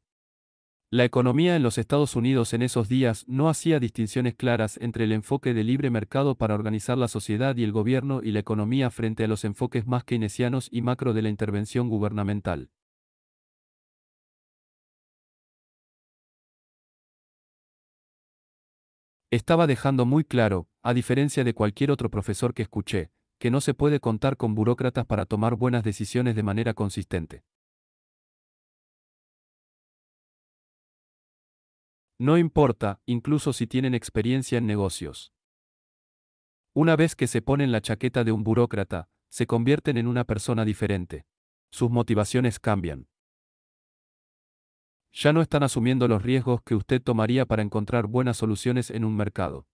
La economía en los Estados Unidos en esos días no hacía distinciones claras entre el enfoque de libre mercado para organizar la sociedad y el gobierno y la economía frente a los enfoques más keynesianos y macro de la intervención gubernamental. Estaba dejando muy claro, a diferencia de cualquier otro profesor que escuché, que no se puede contar con burócratas para tomar buenas decisiones de manera consistente. No importa, incluso si tienen experiencia en negocios. Una vez que se ponen la chaqueta de un burócrata, se convierten en una persona diferente. Sus motivaciones cambian. Ya no están asumiendo los riesgos que usted tomaría para encontrar buenas soluciones en un mercado.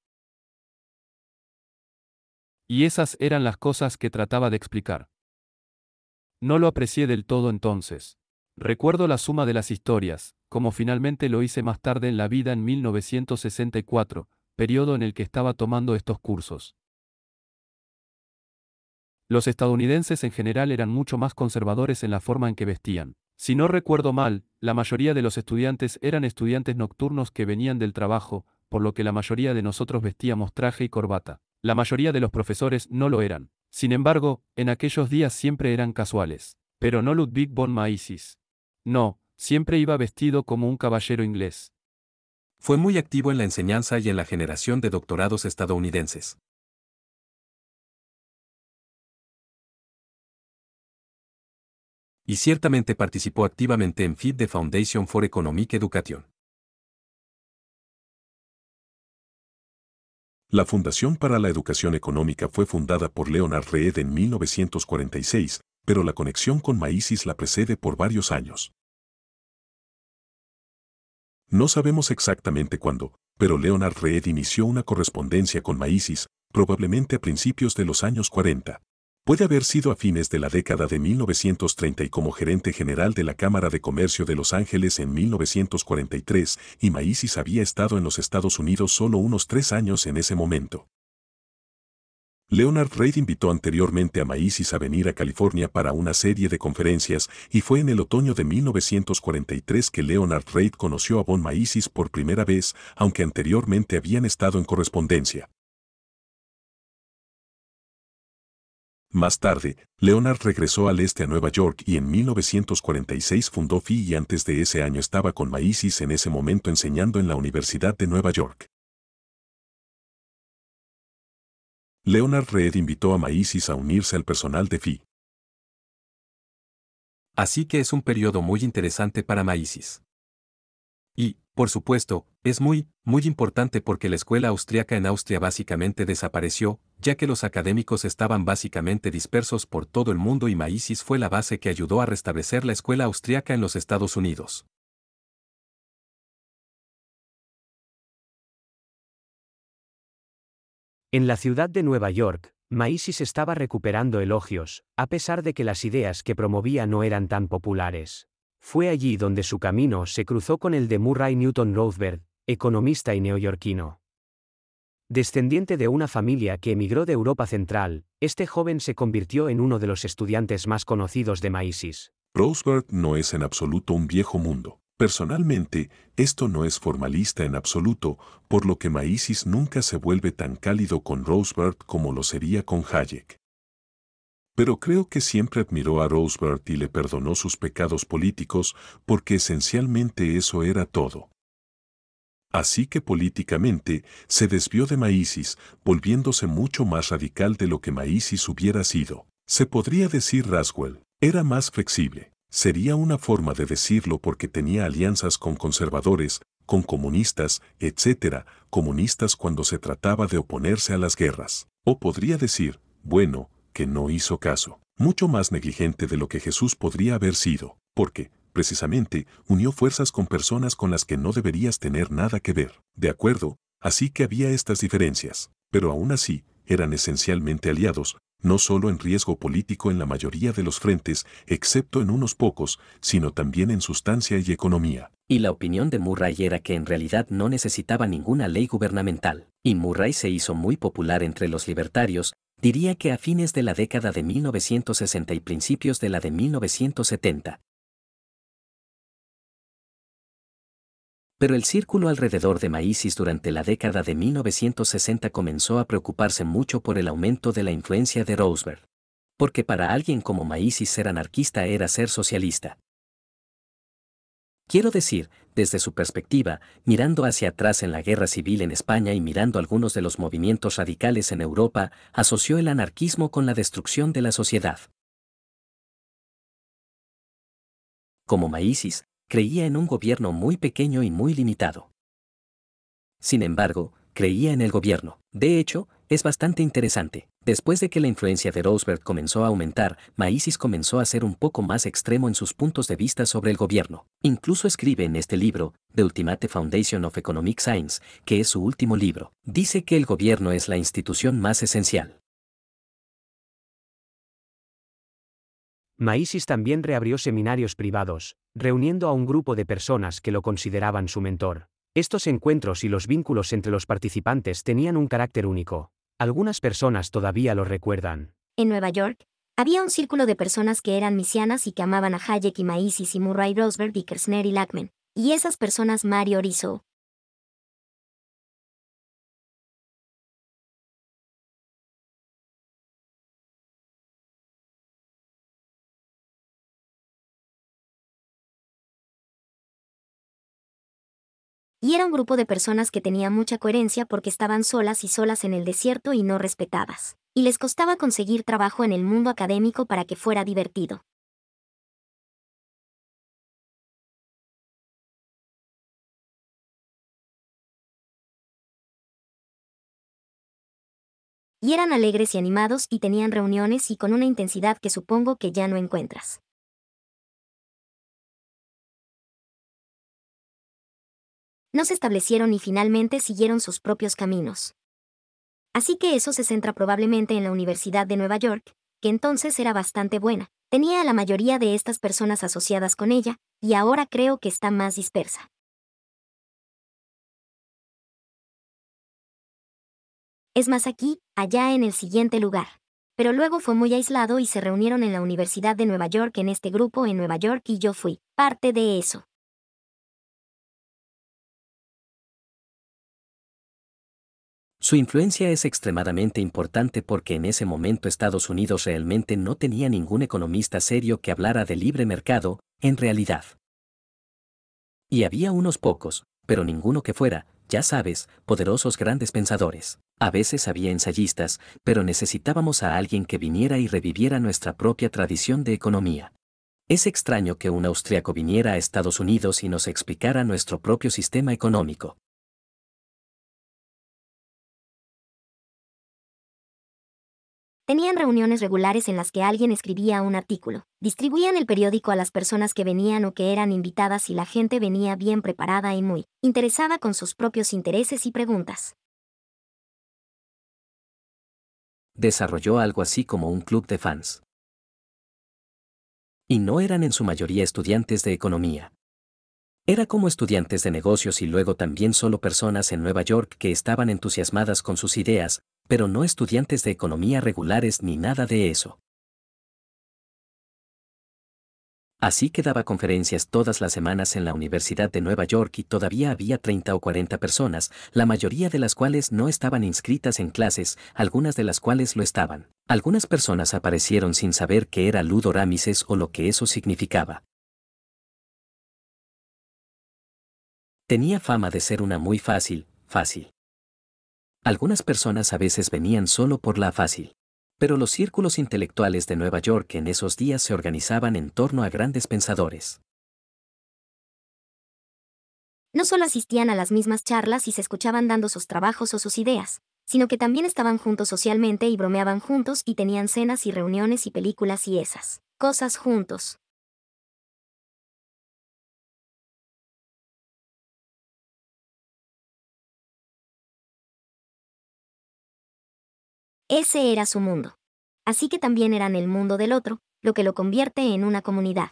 Y esas eran las cosas que trataba de explicar. No lo aprecié del todo entonces. Recuerdo la suma de las historias, como finalmente lo hice más tarde en la vida en 1964, periodo en el que estaba tomando estos cursos. Los estadounidenses en general eran mucho más conservadores en la forma en que vestían. Si no recuerdo mal, la mayoría de los estudiantes eran estudiantes nocturnos que venían del trabajo, por lo que la mayoría de nosotros vestíamos traje y corbata. La mayoría de los profesores no lo eran. Sin embargo, en aquellos días siempre eran casuales. Pero no Ludwig von Mises. No, siempre iba vestido como un caballero inglés.
Fue muy activo en la enseñanza y en la generación de doctorados estadounidenses. Y ciertamente participó activamente en FID the Foundation for Economic Education.
La Fundación para la Educación Económica fue fundada por Leonard Reed en 1946, pero la conexión con Mises la precede por varios años. No sabemos exactamente cuándo, pero Leonard Reed inició una correspondencia con Mises, probablemente a principios de los años 40. Puede haber sido a fines de la década de 1930 y como gerente general de la Cámara de Comercio de Los Ángeles en 1943, y Mises había estado en los Estados Unidos solo unos 3 años en ese momento. Leonard Reed invitó anteriormente a Mises a venir a California para una serie de conferencias, y fue en el otoño de 1943 que Leonard Reed conoció a von Mises por primera vez, aunque anteriormente habían estado en correspondencia. Más tarde, Leonard regresó al este a Nueva York y en 1946 fundó FI y antes de ese año estaba con Mises en ese momento enseñando en la Universidad de Nueva York. Leonard Reed invitó a Mises a unirse al personal de FI.
Así que es un periodo muy interesante para Mises. Y, por supuesto, es muy importante porque la escuela austriaca en Austria básicamente desapareció, ya que los académicos estaban básicamente dispersos por todo el mundo y Mises fue la base que ayudó a restablecer la escuela austriaca en los Estados Unidos.
En la ciudad de Nueva York, Mises estaba recuperando elogios, a pesar de que las ideas que promovía no eran tan populares. Fue allí donde su camino se cruzó con el de Murray Newton Rothbard, economista y neoyorquino.
Descendiente de una familia que emigró de Europa Central, este joven se convirtió en uno de los estudiantes más conocidos de Maísis.
Roosevelt no es en absoluto un viejo mundo. Personalmente, esto no es formalista en absoluto, por lo que Maísis nunca se vuelve tan cálido con Roosevelt como lo sería con Hayek. Pero creo que siempre admiró a Roosevelt y le perdonó sus pecados políticos porque esencialmente eso era todo. Así que políticamente se desvió de Maísis, volviéndose mucho más radical de lo que Maísis hubiera sido. Se podría decir Roswell era más flexible. Sería una forma de decirlo porque tenía alianzas con conservadores, con comunistas, etc., comunistas cuando se trataba de oponerse a las guerras. O podría decir, bueno, que no hizo caso. Mucho más negligente de lo que Jesús podría haber sido, porque, precisamente, unió fuerzas con personas con las que no deberías tener nada que ver. De acuerdo, así que había estas diferencias, pero aún así, eran esencialmente aliados, no solo en riesgo político en la mayoría de los frentes, excepto en unos pocos, sino también en sustancia y economía.
Y la opinión de Murray era que en realidad no necesitaba ninguna ley gubernamental, y Murray se hizo muy popular entre los libertarios, diría que a fines de la década de 1960 y principios de la de 1970. Pero el círculo alrededor de Maísis durante la década de 1960 comenzó a preocuparse mucho por el aumento de la influencia de Roosevelt. Porque para alguien como Maísis ser anarquista era ser socialista. Quiero decir, desde su perspectiva, mirando hacia atrás en la guerra civil en España y mirando algunos de los movimientos radicales en Europa, asoció el anarquismo con la destrucción de la sociedad. Como Maísis, creía en un gobierno muy pequeño y muy limitado. Sin embargo, creía en el gobierno. De hecho, es bastante interesante. Después de que la influencia de Roosevelt comenzó a aumentar, Maísis comenzó a ser un poco más extremo en sus puntos de vista sobre el gobierno. Incluso escribe en este libro, The Ultimate Foundation of Economic Science, que es su último libro. Dice que el gobierno es la institución más esencial.
Maísis también reabrió seminarios privados, reuniendo a un grupo de personas que lo consideraban su mentor. Estos encuentros y los vínculos entre los participantes tenían un carácter único. Algunas personas todavía lo recuerdan.
En Nueva York, había un círculo de personas que eran misianas y que amaban a Hayek y Maísis y Murray Roosevelt y Kirchner y Lachman. Y esas personas Mario Rizzo. Y era un grupo de personas que tenía mucha coherencia porque estaban solas y solas en el desierto y no respetadas. Y les costaba conseguir trabajo en el mundo académico para que fuera divertido. Y eran alegres y animados y tenían reuniones y con una intensidad que supongo que ya no encuentras. No se establecieron y finalmente siguieron sus propios caminos. Así que eso se centra probablemente en la Universidad de Nueva York, que entonces era bastante buena. Tenía a la mayoría de estas personas asociadas con ella, y ahora creo que está más dispersa. Es más aquí, allá en el siguiente lugar. Pero luego fue muy aislado y se reunieron en la Universidad de Nueva York en este grupo en Nueva York y yo fui parte de eso.
Su influencia es extremadamente importante porque en ese momento Estados Unidos realmente no tenía ningún economista serio que hablara de libre mercado, en realidad. Y había unos pocos, pero ninguno que fuera, ya sabes, poderosos grandes pensadores. A veces había ensayistas, pero necesitábamos a alguien que viniera y reviviera nuestra propia tradición de economía. Es extraño que un austriaco viniera a Estados Unidos y nos explicara nuestro propio sistema económico.
Tenían reuniones regulares en las que alguien escribía un artículo. Distribuían el periódico a las personas que venían o que eran invitadas y la gente venía bien preparada y muy interesada con sus propios intereses y preguntas.
Desarrolló algo así como un club de fans. Y no eran en su mayoría estudiantes de economía. Era como estudiantes de negocios y luego también solo personas en Nueva York que estaban entusiasmadas con sus ideas, pero no estudiantes de economía regulares ni nada de eso. Así que daba conferencias todas las semanas en la Universidad de Nueva York y todavía había 30 o 40 personas, la mayoría de las cuales no estaban inscritas en clases, algunas de las cuales lo estaban. Algunas personas aparecieron sin saber qué era Ludoramises o lo que eso significaba. Tenía fama de ser una muy fácil. Algunas personas a veces venían solo por la fácil. Pero los círculos intelectuales de Nueva York en esos días se organizaban en torno a grandes pensadores.
No solo asistían a las mismas charlas y se escuchaban dando sus trabajos o sus ideas, sino que también estaban juntos socialmente y bromeaban juntos y tenían cenas y reuniones y películas y esas cosas juntos. Ese era su mundo. Así que también eran el mundo del otro, lo que lo convierte en una comunidad.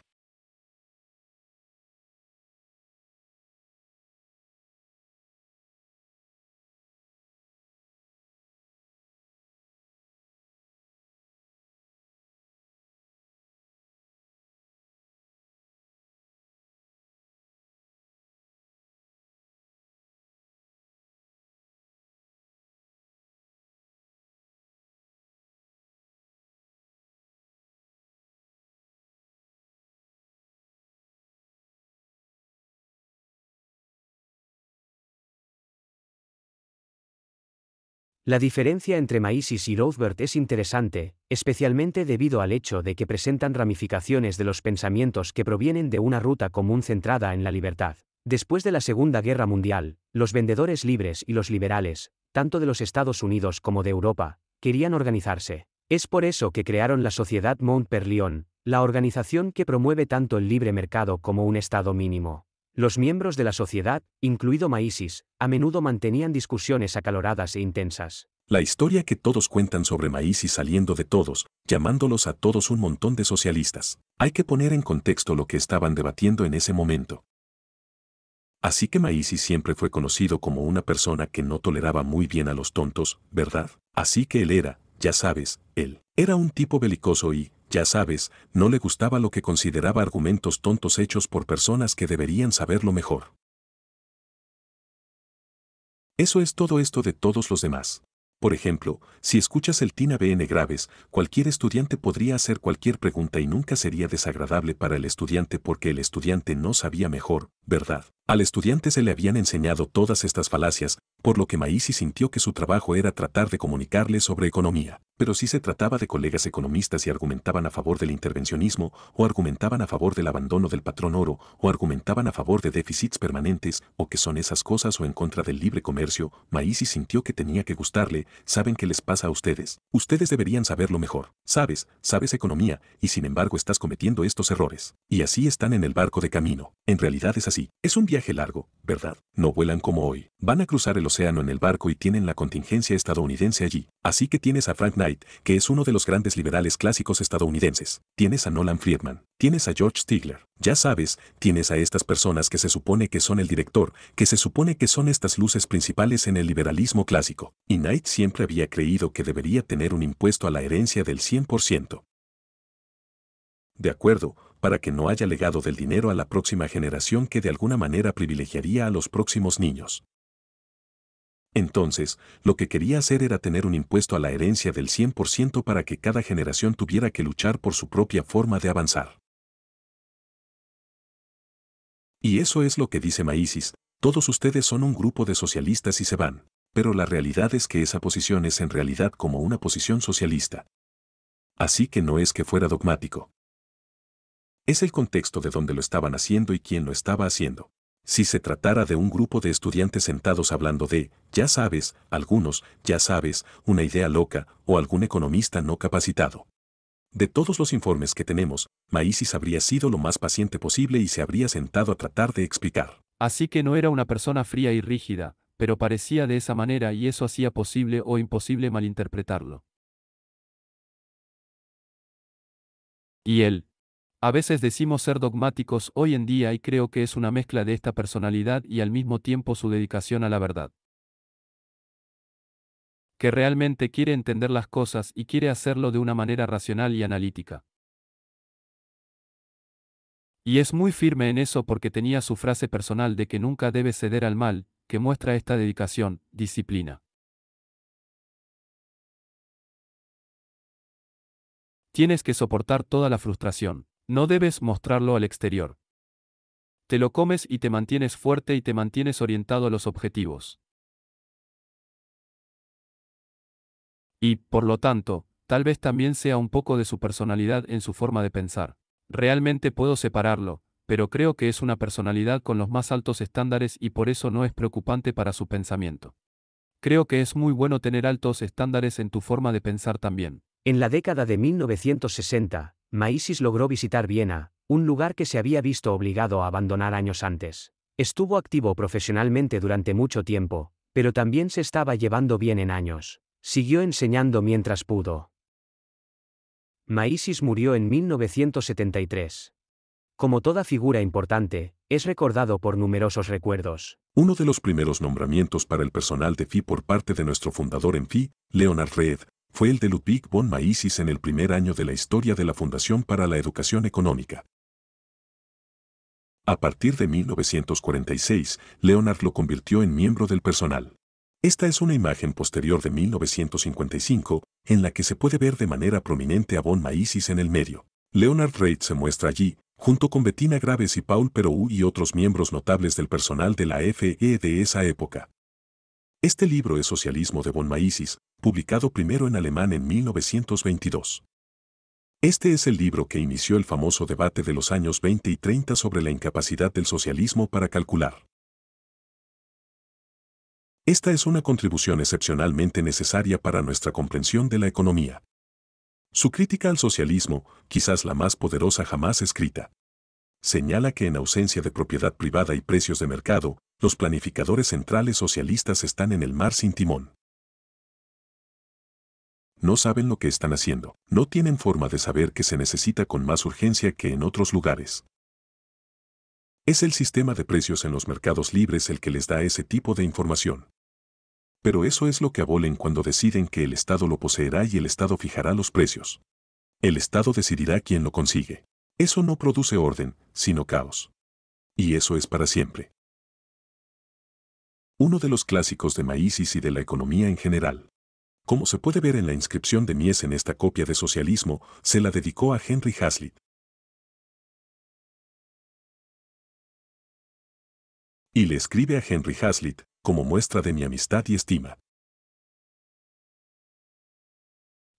La diferencia entre Maísis y Rothbard es interesante, especialmente debido al hecho de que presentan ramificaciones de los pensamientos que provienen de una ruta común centrada en la libertad. Después de la Segunda Guerra Mundial, los vendedores libres y los liberales, tanto de los Estados Unidos como de Europa, querían organizarse. Es por eso que crearon la Sociedad Mont Pelion, la organización que promueve tanto el libre mercado como un Estado mínimo. Los miembros de la sociedad, incluido Maísis, a menudo mantenían discusiones acaloradas e intensas.
La historia que todos cuentan sobre Maísis saliendo de todos, llamándolos a todos un montón de socialistas. Hay que poner en contexto lo que estaban debatiendo en ese momento. Así que Maísis siempre fue conocido como una persona que no toleraba muy bien a los tontos, ¿verdad? Así que él era, ya sabes, él era un tipo belicoso y, ya sabes, no le gustaba lo que consideraba argumentos tontos hechos por personas que deberían saberlo mejor. Eso es todo esto de todos los demás. Por ejemplo, si escuchas el Tina BN Graves, cualquier estudiante podría hacer cualquier pregunta y nunca sería desagradable para el estudiante porque el estudiante no sabía mejor, ¿verdad? Al estudiante se le habían enseñado todas estas falacias, por lo que Maísis sintió que su trabajo era tratar de comunicarle sobre economía. Pero si se trataba de colegas economistas y argumentaban a favor del intervencionismo, o argumentaban a favor del abandono del patrón oro, o argumentaban a favor de déficits permanentes, o que son esas cosas o en contra del libre comercio, Maísis sintió que tenía que gustarle. ¿Saben qué les pasa a ustedes? Ustedes deberían saberlo mejor. Sabes economía, y sin embargo estás cometiendo estos errores. Y así están en el barco de camino. En realidad es así. Es un viaje largo, ¿verdad? No vuelan como hoy. Van a cruzar el océano en el barco y tienen la contingencia estadounidense allí. Así que tienes a Frank Knight, que es uno de los grandes liberales clásicos estadounidenses. Tienes a Nolan Friedman. Tienes a George Stigler. Ya sabes, tienes a estas personas que se supone que son el director, que se supone que son estas luces principales en el liberalismo clásico. Y Knight siempre había creído que debería tener un impuesto a la herencia del 100%. De acuerdo, para que no haya legado del dinero a la próxima generación que de alguna manera privilegiaría a los próximos niños. Entonces, lo que quería hacer era tener un impuesto a la herencia del 100% para que cada generación tuviera que luchar por su propia forma de avanzar. Y eso es lo que dice Maísis, todos ustedes son un grupo de socialistas y se van, pero la realidad es que esa posición es en realidad como una posición socialista. Así que no es que fuera dogmático. Es el contexto de donde lo estaban haciendo y quién lo estaba haciendo. Si se tratara de un grupo de estudiantes sentados hablando de, ya sabes, algunos, ya sabes, una idea loca, o algún economista no capacitado. De todos los informes que tenemos, Maísis habría sido lo más paciente posible y se habría sentado a tratar de explicar.
Así que no era una persona fría y rígida, pero parecía de esa manera y eso hacía posible o imposible malinterpretarlo. Y él A veces decimos ser dogmáticos hoy en día y creo que es una mezcla de esta personalidad y al mismo tiempo su dedicación a la verdad. Que realmente quiere entender las cosas y quiere hacerlo de una manera racional y analítica. Y es muy firme en eso porque tenía su frase personal de que nunca debe ceder al mal, que muestra esta dedicación, disciplina. Tienes que soportar toda la frustración. No debes mostrarlo al exterior. Te lo comes y te mantienes fuerte y te mantienes orientado a los objetivos. Y, por lo tanto, tal vez también sea un poco de su personalidad en su forma de pensar. Realmente puedo separarlo, pero creo que es una personalidad con los más altos estándares y por eso no es preocupante para su pensamiento. Creo que es muy bueno tener altos estándares en tu forma de pensar también.
En la década de 1960, Maísis logró visitar Viena, un lugar que se había visto obligado a abandonar años antes. Estuvo activo profesionalmente durante mucho tiempo, pero también se estaba llevando bien en años. Siguió enseñando mientras pudo. Maísis murió en 1973. Como toda figura importante, es recordado por numerosos recuerdos.
Uno de los primeros nombramientos para el personal de FI por parte de nuestro fundador en FI, Leonard Reed, fue el de Ludwig von Mises en el primer año de la historia de la Fundación para la Educación Económica. A partir de 1946, Leonard lo convirtió en miembro del personal. Esta es una imagen posterior de 1955, en la que se puede ver de manera prominente a von Mises en el medio. Leonard Reed se muestra allí, junto con Bettina Graves y Paul Perou y otros miembros notables del personal de la FE de esa época. Este libro es Socialismo de von Mises, publicado primero en alemán en 1922. Este es el libro que inició el famoso debate de los años 20 y 30 sobre la incapacidad del socialismo para calcular. Esta es una contribución excepcionalmente necesaria para nuestra comprensión de la economía. Su crítica al socialismo, quizás la más poderosa jamás escrita, señala que en ausencia de propiedad privada y precios de mercado, los planificadores centrales socialistas están en el mar sin timón. No saben lo que están haciendo, no tienen forma de saber que se necesita con más urgencia que en otros lugares. Es el sistema de precios en los mercados libres el que les da ese tipo de información. Pero eso es lo que abolen cuando deciden que el Estado lo poseerá y el Estado fijará los precios. El Estado decidirá quién lo consigue. Eso no produce orden, sino caos. Y eso es para siempre. Uno de los clásicos de Mises y de la economía en general. Como se puede ver en la inscripción de Mies en esta copia de Socialismo, se la dedicó a Henry Hazlitt. Y le escribe a Henry Hazlitt, como muestra de mi amistad y estima.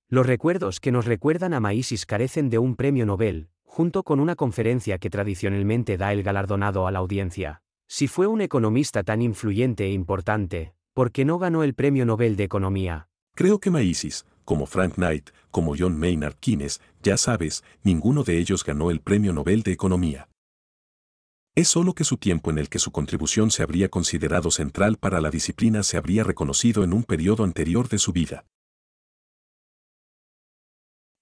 Los recuerdos que nos recuerdan a Mises carecen de un premio Nobel, junto con una conferencia que tradicionalmente da el galardonado a la audiencia. Si fue un economista tan influyente e importante, ¿por qué no ganó el premio Nobel de Economía?
Creo que Mises, como Frank Knight, como John Maynard Keynes, ya sabes, ninguno de ellos ganó el premio Nobel de Economía. Es solo que su tiempo en el que su contribución se habría considerado central para la disciplina se habría reconocido en un periodo anterior de su vida.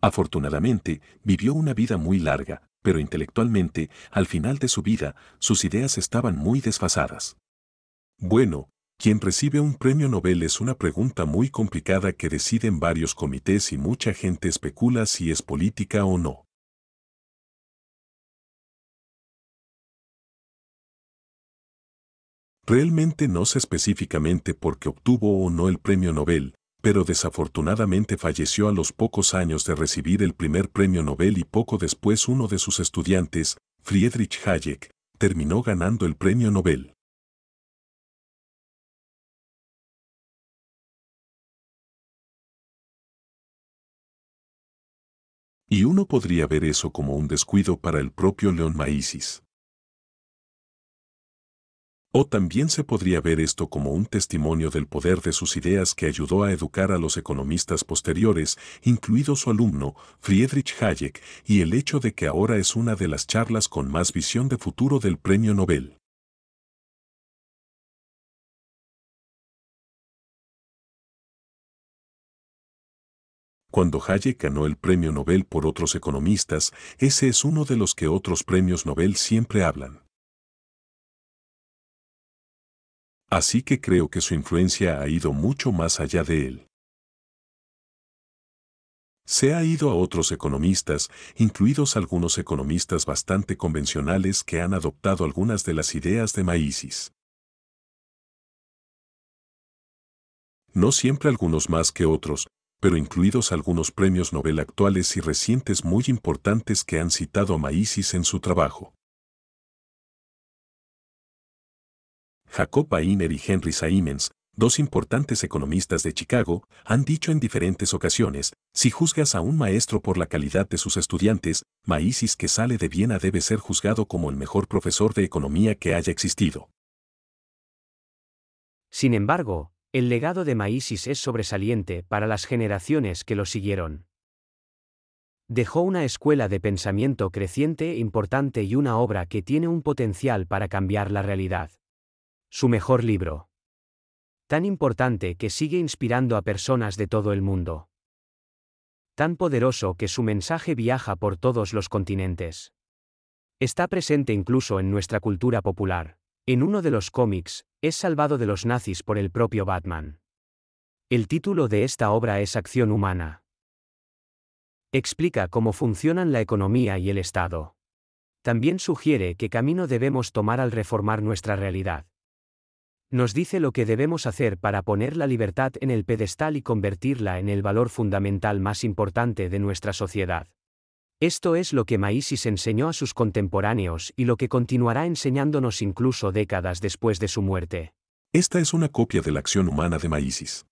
Afortunadamente, vivió una vida muy larga, pero intelectualmente, al final de su vida, sus ideas estaban muy desfasadas. Bueno, ¿quién recibe un premio Nobel? Es una pregunta muy complicada que deciden varios comités y mucha gente especula si es política o no. Realmente no sé específicamente por qué obtuvo o no el premio Nobel, pero desafortunadamente falleció a los pocos años de recibir el primer premio Nobel y poco después uno de sus estudiantes, Friedrich Hayek, terminó ganando el premio Nobel. Y uno podría ver eso como un descuido para el propio Leon Mises. O también se podría ver esto como un testimonio del poder de sus ideas que ayudó a educar a los economistas posteriores, incluido su alumno, Friedrich Hayek, y el hecho de que ahora es una de las charlas con más visión de futuro del premio Nobel. Cuando Hayek ganó el premio Nobel por otros economistas, ese es uno de los que otros premios Nobel siempre hablan. Así que creo que su influencia ha ido mucho más allá de él. Se ha ido a otros economistas, incluidos algunos economistas bastante convencionales que han adoptado algunas de las ideas de Maísis. No siempre algunos más que otros, pero incluidos algunos premios Nobel actuales y recientes muy importantes que han citado a Maísis en su trabajo. Jacob Boehner y Henry Siemens, dos importantes economistas de Chicago, han dicho en diferentes ocasiones, si juzgas a un maestro por la calidad de sus estudiantes, Maísis que sale de Viena debe ser juzgado como el mejor profesor de economía que haya existido.
Sin embargo, el legado de Maísis es sobresaliente para las generaciones que lo siguieron. Dejó una escuela de pensamiento creciente e importante y una obra que tiene un potencial para cambiar la realidad. Su mejor libro. Tan importante que sigue inspirando a personas de todo el mundo. Tan poderoso que su mensaje viaja por todos los continentes. Está presente incluso en nuestra cultura popular. En uno de los cómics, es salvado de los nazis por el propio Batman. El título de esta obra es Acción Humana. Explica cómo funcionan la economía y el Estado. También sugiere qué camino debemos tomar al reformar nuestra realidad. Nos dice lo que debemos hacer para poner la libertad en el pedestal y convertirla en el valor fundamental más importante de nuestra sociedad. Esto es lo que Maísis enseñó a sus contemporáneos y lo que continuará enseñándonos incluso décadas después de su muerte.
Esta es una copia de la Acción Humana de Maísis.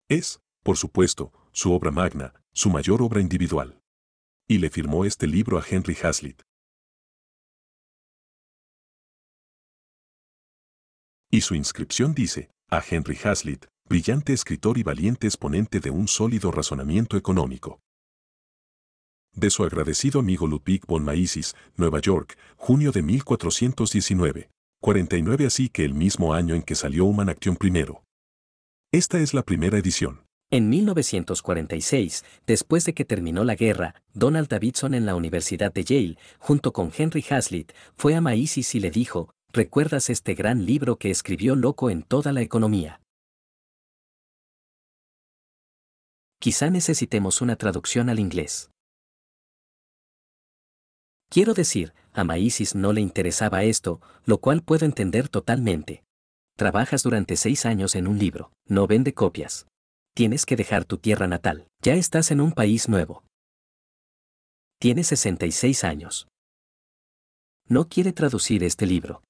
Es, por supuesto, su obra magna, su mayor obra individual. Y le firmó este libro a Henry Hazlitt. Y su inscripción dice, a Henry Hazlitt, brillante escritor y valiente exponente de un sólido razonamiento económico. De su agradecido amigo Ludwig von Mises, Nueva York, junio de 1419, 49 así que el mismo año en que salió Human Action primero. Esta es la primera edición.
En 1946, después de que terminó la guerra, Donald Davidson en la Universidad de Yale, junto con Henry Hazlitt, fue a Maísis y le dijo, ¿recuerdas este gran libro que escribió loco en toda la economía? Quizá necesitemos una traducción al inglés. Quiero decir, a Maísis no le interesaba esto, lo cual puedo entender totalmente. Trabajas durante 6 años en un libro, no vende copias. Tienes que dejar tu tierra natal, ya estás en un país nuevo. Tienes 66 años. No quiere traducir este libro.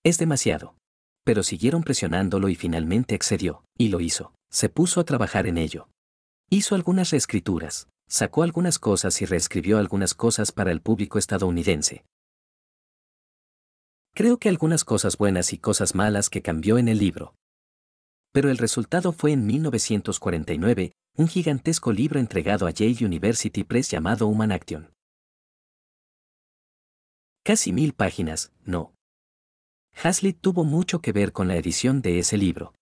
Es demasiado. Pero siguieron presionándolo y finalmente accedió, y lo hizo. Se puso a trabajar en ello. Hizo algunas reescrituras, sacó algunas cosas y reescribió algunas cosas para el público estadounidense. Creo que algunas cosas buenas y cosas malas que cambió en el libro. Pero el resultado fue en 1949, un gigantesco libro entregado a Yale University Press llamado Human Action. Casi 1000 páginas, no. Hazlitt tuvo mucho que ver con la edición de ese libro.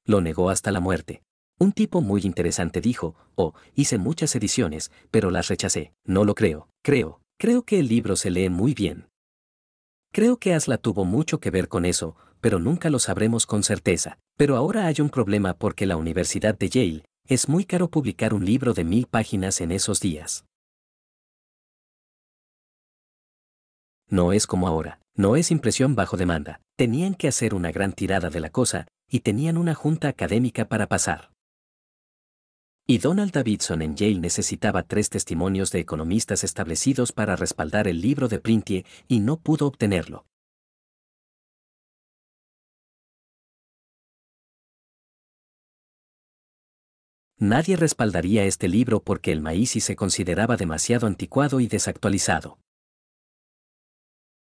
Lo negó hasta la muerte. Un tipo muy interesante dijo, hice muchas ediciones, pero las rechacé. No lo creo. Creo que el libro se lee muy bien. Creo que Asla tuvo mucho que ver con eso, pero nunca lo sabremos con certeza. Pero ahora hay un problema porque la Universidad de Yale, es muy caro publicar un libro de 1000 páginas en esos días. No es como ahora, no es impresión bajo demanda. Tenían que hacer una gran tirada de la cosa, y tenían una junta académica para pasar. Y Donald Davidson en Yale necesitaba 3 testimonios de economistas establecidos para respaldar el libro de Printie, y no pudo obtenerlo. Nadie respaldaría este libro porque el Maísis se consideraba demasiado anticuado y desactualizado.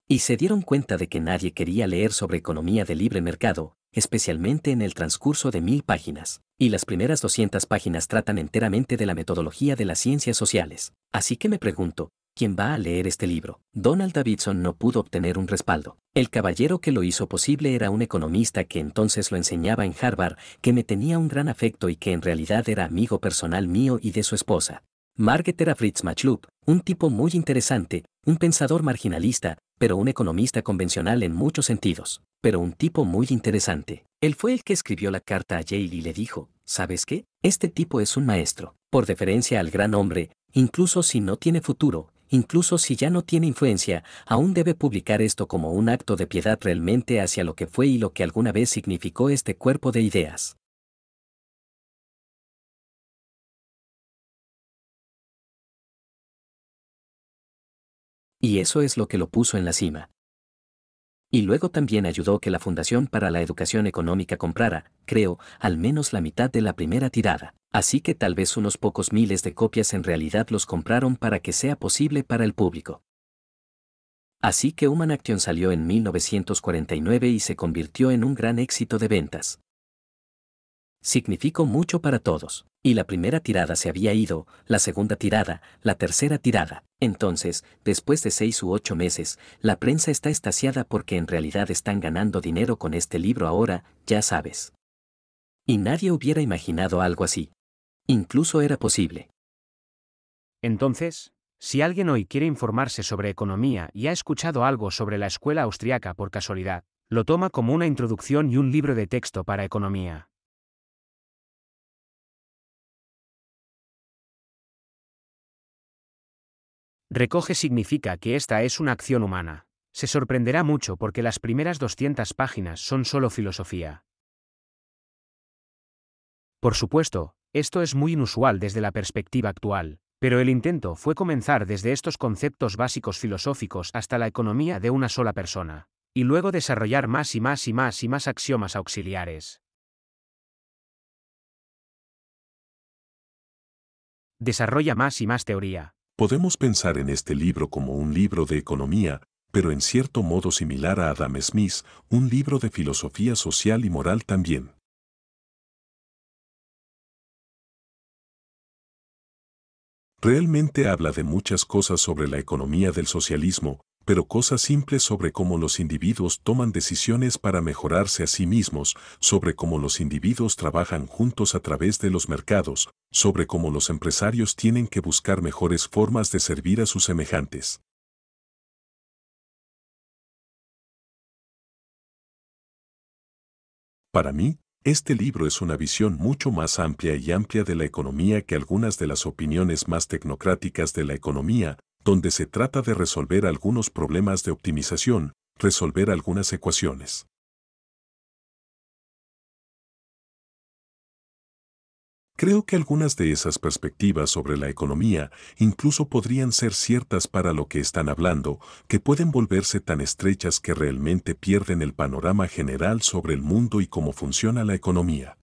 Y se dieron cuenta de que nadie quería leer sobre economía de libre mercado, especialmente en el transcurso de 1000 páginas, y las primeras 200 páginas tratan enteramente de la metodología de las ciencias sociales. Así que me pregunto, ¿quién va a leer este libro? Donald Davidson no pudo obtener un respaldo. El caballero que lo hizo posible era un economista que entonces lo enseñaba en Harvard, que me tenía un gran afecto y que en realidad era amigo personal mío y de su esposa. Margaret era Fritz Machlup, un tipo muy interesante, un pensador marginalista, pero un economista convencional en muchos sentidos, pero un tipo muy interesante. Él fue el que escribió la carta a Yale y le dijo, ¿sabes qué? Este tipo es un maestro, por deferencia al gran hombre, incluso si no tiene futuro, incluso si ya no tiene influencia, aún debe publicar esto como un acto de piedad realmente hacia lo que fue y lo que alguna vez significó este cuerpo de ideas. Y eso es lo que lo puso en la cima. Y luego también ayudó que la Fundación para la Educación Económica comprara, creo, al menos la mitad de la primera tirada. Así que tal vez unos pocos miles de copias en realidad los compraron para que sea posible para el público. Así que Human Action salió en 1949 y se convirtió en un gran éxito de ventas. Significó mucho para todos. Y la primera tirada se había ido, la segunda tirada, la tercera tirada. Entonces, después de 6 u 8 meses, la prensa está extasiada porque en realidad están ganando dinero con este libro ahora, ya sabes. Y nadie hubiera imaginado algo así. Incluso era posible.
Entonces, si alguien hoy quiere informarse sobre economía y ha escuchado algo sobre la escuela austriaca por casualidad, lo toma como una introducción y un libro de texto para economía. Recoge significa que esta es una acción humana. Se sorprenderá mucho porque las primeras 200 páginas son solo filosofía. Por supuesto, esto es muy inusual desde la perspectiva actual, pero el intento fue comenzar desde estos conceptos básicos filosóficos hasta la economía de una sola persona, y luego desarrollar más y más y más y más axiomas auxiliares. Desarrolla más y más teoría.
Podemos pensar en este libro como un libro de economía, pero en cierto modo similar a Adam Smith, un libro de filosofía social y moral también. Realmente habla de muchas cosas sobre la economía del socialismo, pero cosas simples sobre cómo los individuos toman decisiones para mejorarse a sí mismos, sobre cómo los individuos trabajan juntos a través de los mercados, sobre cómo los empresarios tienen que buscar mejores formas de servir a sus semejantes. Para mí, este libro es una visión mucho más amplia y amplia de la economía que algunas de las opiniones más tecnocráticas de la economía, donde se trata de resolver algunos problemas de optimización, resolver algunas ecuaciones. Creo que algunas de esas perspectivas sobre la economía incluso podrían ser ciertas para lo que están hablando, que pueden volverse tan estrechas que realmente pierden el panorama general sobre el mundo y cómo funciona la economía.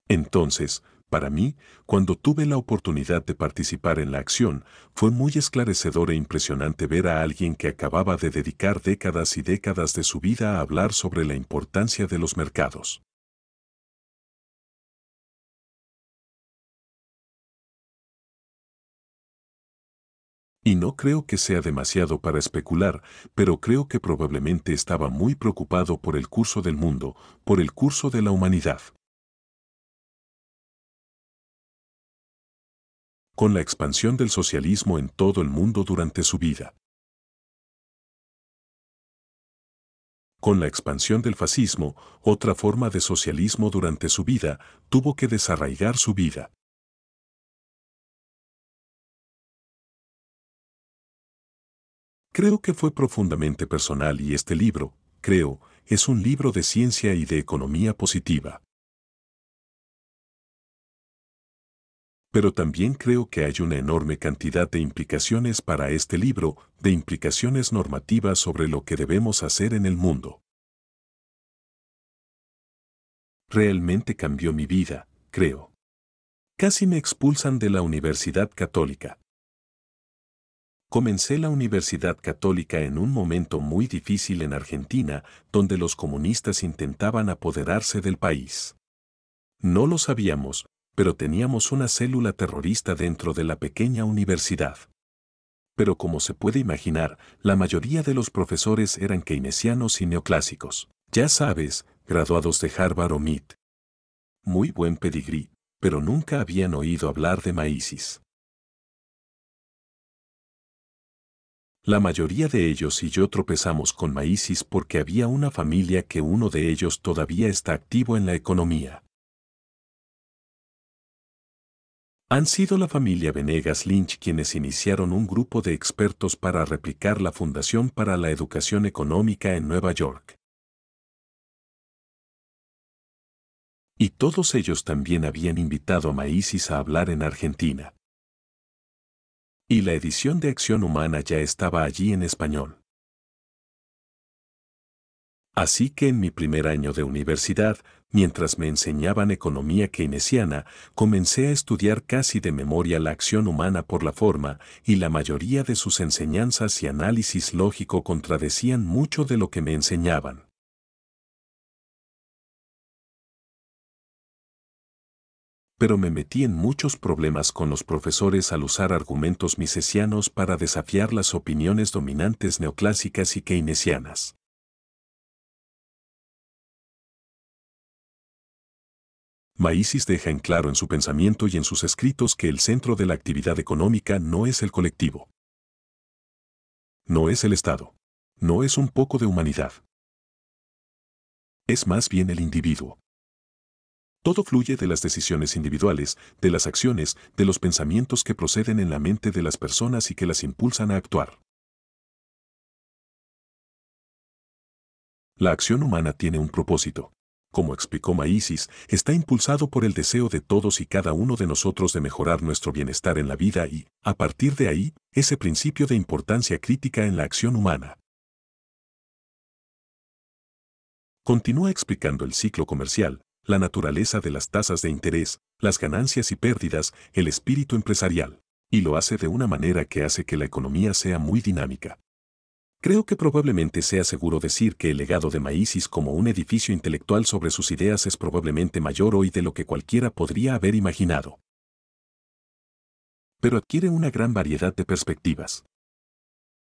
Entonces, para mí, cuando tuve la oportunidad de participar en la acción, fue muy esclarecedor e impresionante ver a alguien que acababa de dedicar décadas y décadas de su vida a hablar sobre la importancia de los mercados. Y no creo que sea demasiado para especular, pero creo que probablemente estaba muy preocupado por el curso del mundo, por el curso de la humanidad. Con la expansión del socialismo en todo el mundo durante su vida. Con la expansión del fascismo, otra forma de socialismo durante su vida, tuvo que desarraigar su vida. Creo que fue profundamente personal y este libro, creo, es un libro de ciencia y de economía positiva. Pero también creo que hay una enorme cantidad de implicaciones para este libro, de implicaciones normativas sobre lo que debemos hacer en el mundo. Realmente cambió mi vida, creo. Casi me expulsan de la Universidad Católica. Comencé la Universidad Católica en un momento muy difícil en Argentina, donde los comunistas intentaban apoderarse del país. No lo sabíamos, pero teníamos una célula terrorista dentro de la pequeña universidad. Pero como se puede imaginar, la mayoría de los profesores eran keynesianos y neoclásicos. Ya sabes, graduados de Harvard o MIT. Muy buen pedigrí, pero nunca habían oído hablar de Maísis. La mayoría de ellos y yo tropezamos con Maísis porque había una familia que uno de ellos todavía está activo en la economía. Han sido la familia Venegas Lynch quienes iniciaron un grupo de expertos para replicar la Fundación para la Educación Económica en Nueva York. Y todos ellos también habían invitado a Maísis a hablar en Argentina. Y la edición de Acción Humana ya estaba allí en español. Así que en mi primer año de universidad, mientras me enseñaban economía keynesiana, comencé a estudiar casi de memoria la acción humana por la forma, y la mayoría de sus enseñanzas y análisis lógico contradecían mucho de lo que me enseñaban. Pero me metí en muchos problemas con los profesores al usar argumentos misesianos para desafiar las opiniones dominantes neoclásicas y keynesianas. Maísis deja en claro en su pensamiento y en sus escritos que el centro de la actividad económica no es el colectivo. No es el Estado. No es un poco de humanidad. Es más bien el individuo. Todo fluye de las decisiones individuales, de las acciones, de los pensamientos que proceden en la mente de las personas y que las impulsan a actuar. La acción humana tiene un propósito. Como explicó Maísis, está impulsado por el deseo de todos y cada uno de nosotros de mejorar nuestro bienestar en la vida y, a partir de ahí, ese principio de importancia crítica en la acción humana. Continúa explicando el ciclo comercial, la naturaleza de las tasas de interés, las ganancias y pérdidas, el espíritu empresarial, y lo hace de una manera que hace que la economía sea muy dinámica. Creo que probablemente sea seguro decir que el legado de Maísis como un edificio intelectual sobre sus ideas es probablemente mayor hoy de lo que cualquiera podría haber imaginado. Pero adquiere una gran variedad de perspectivas.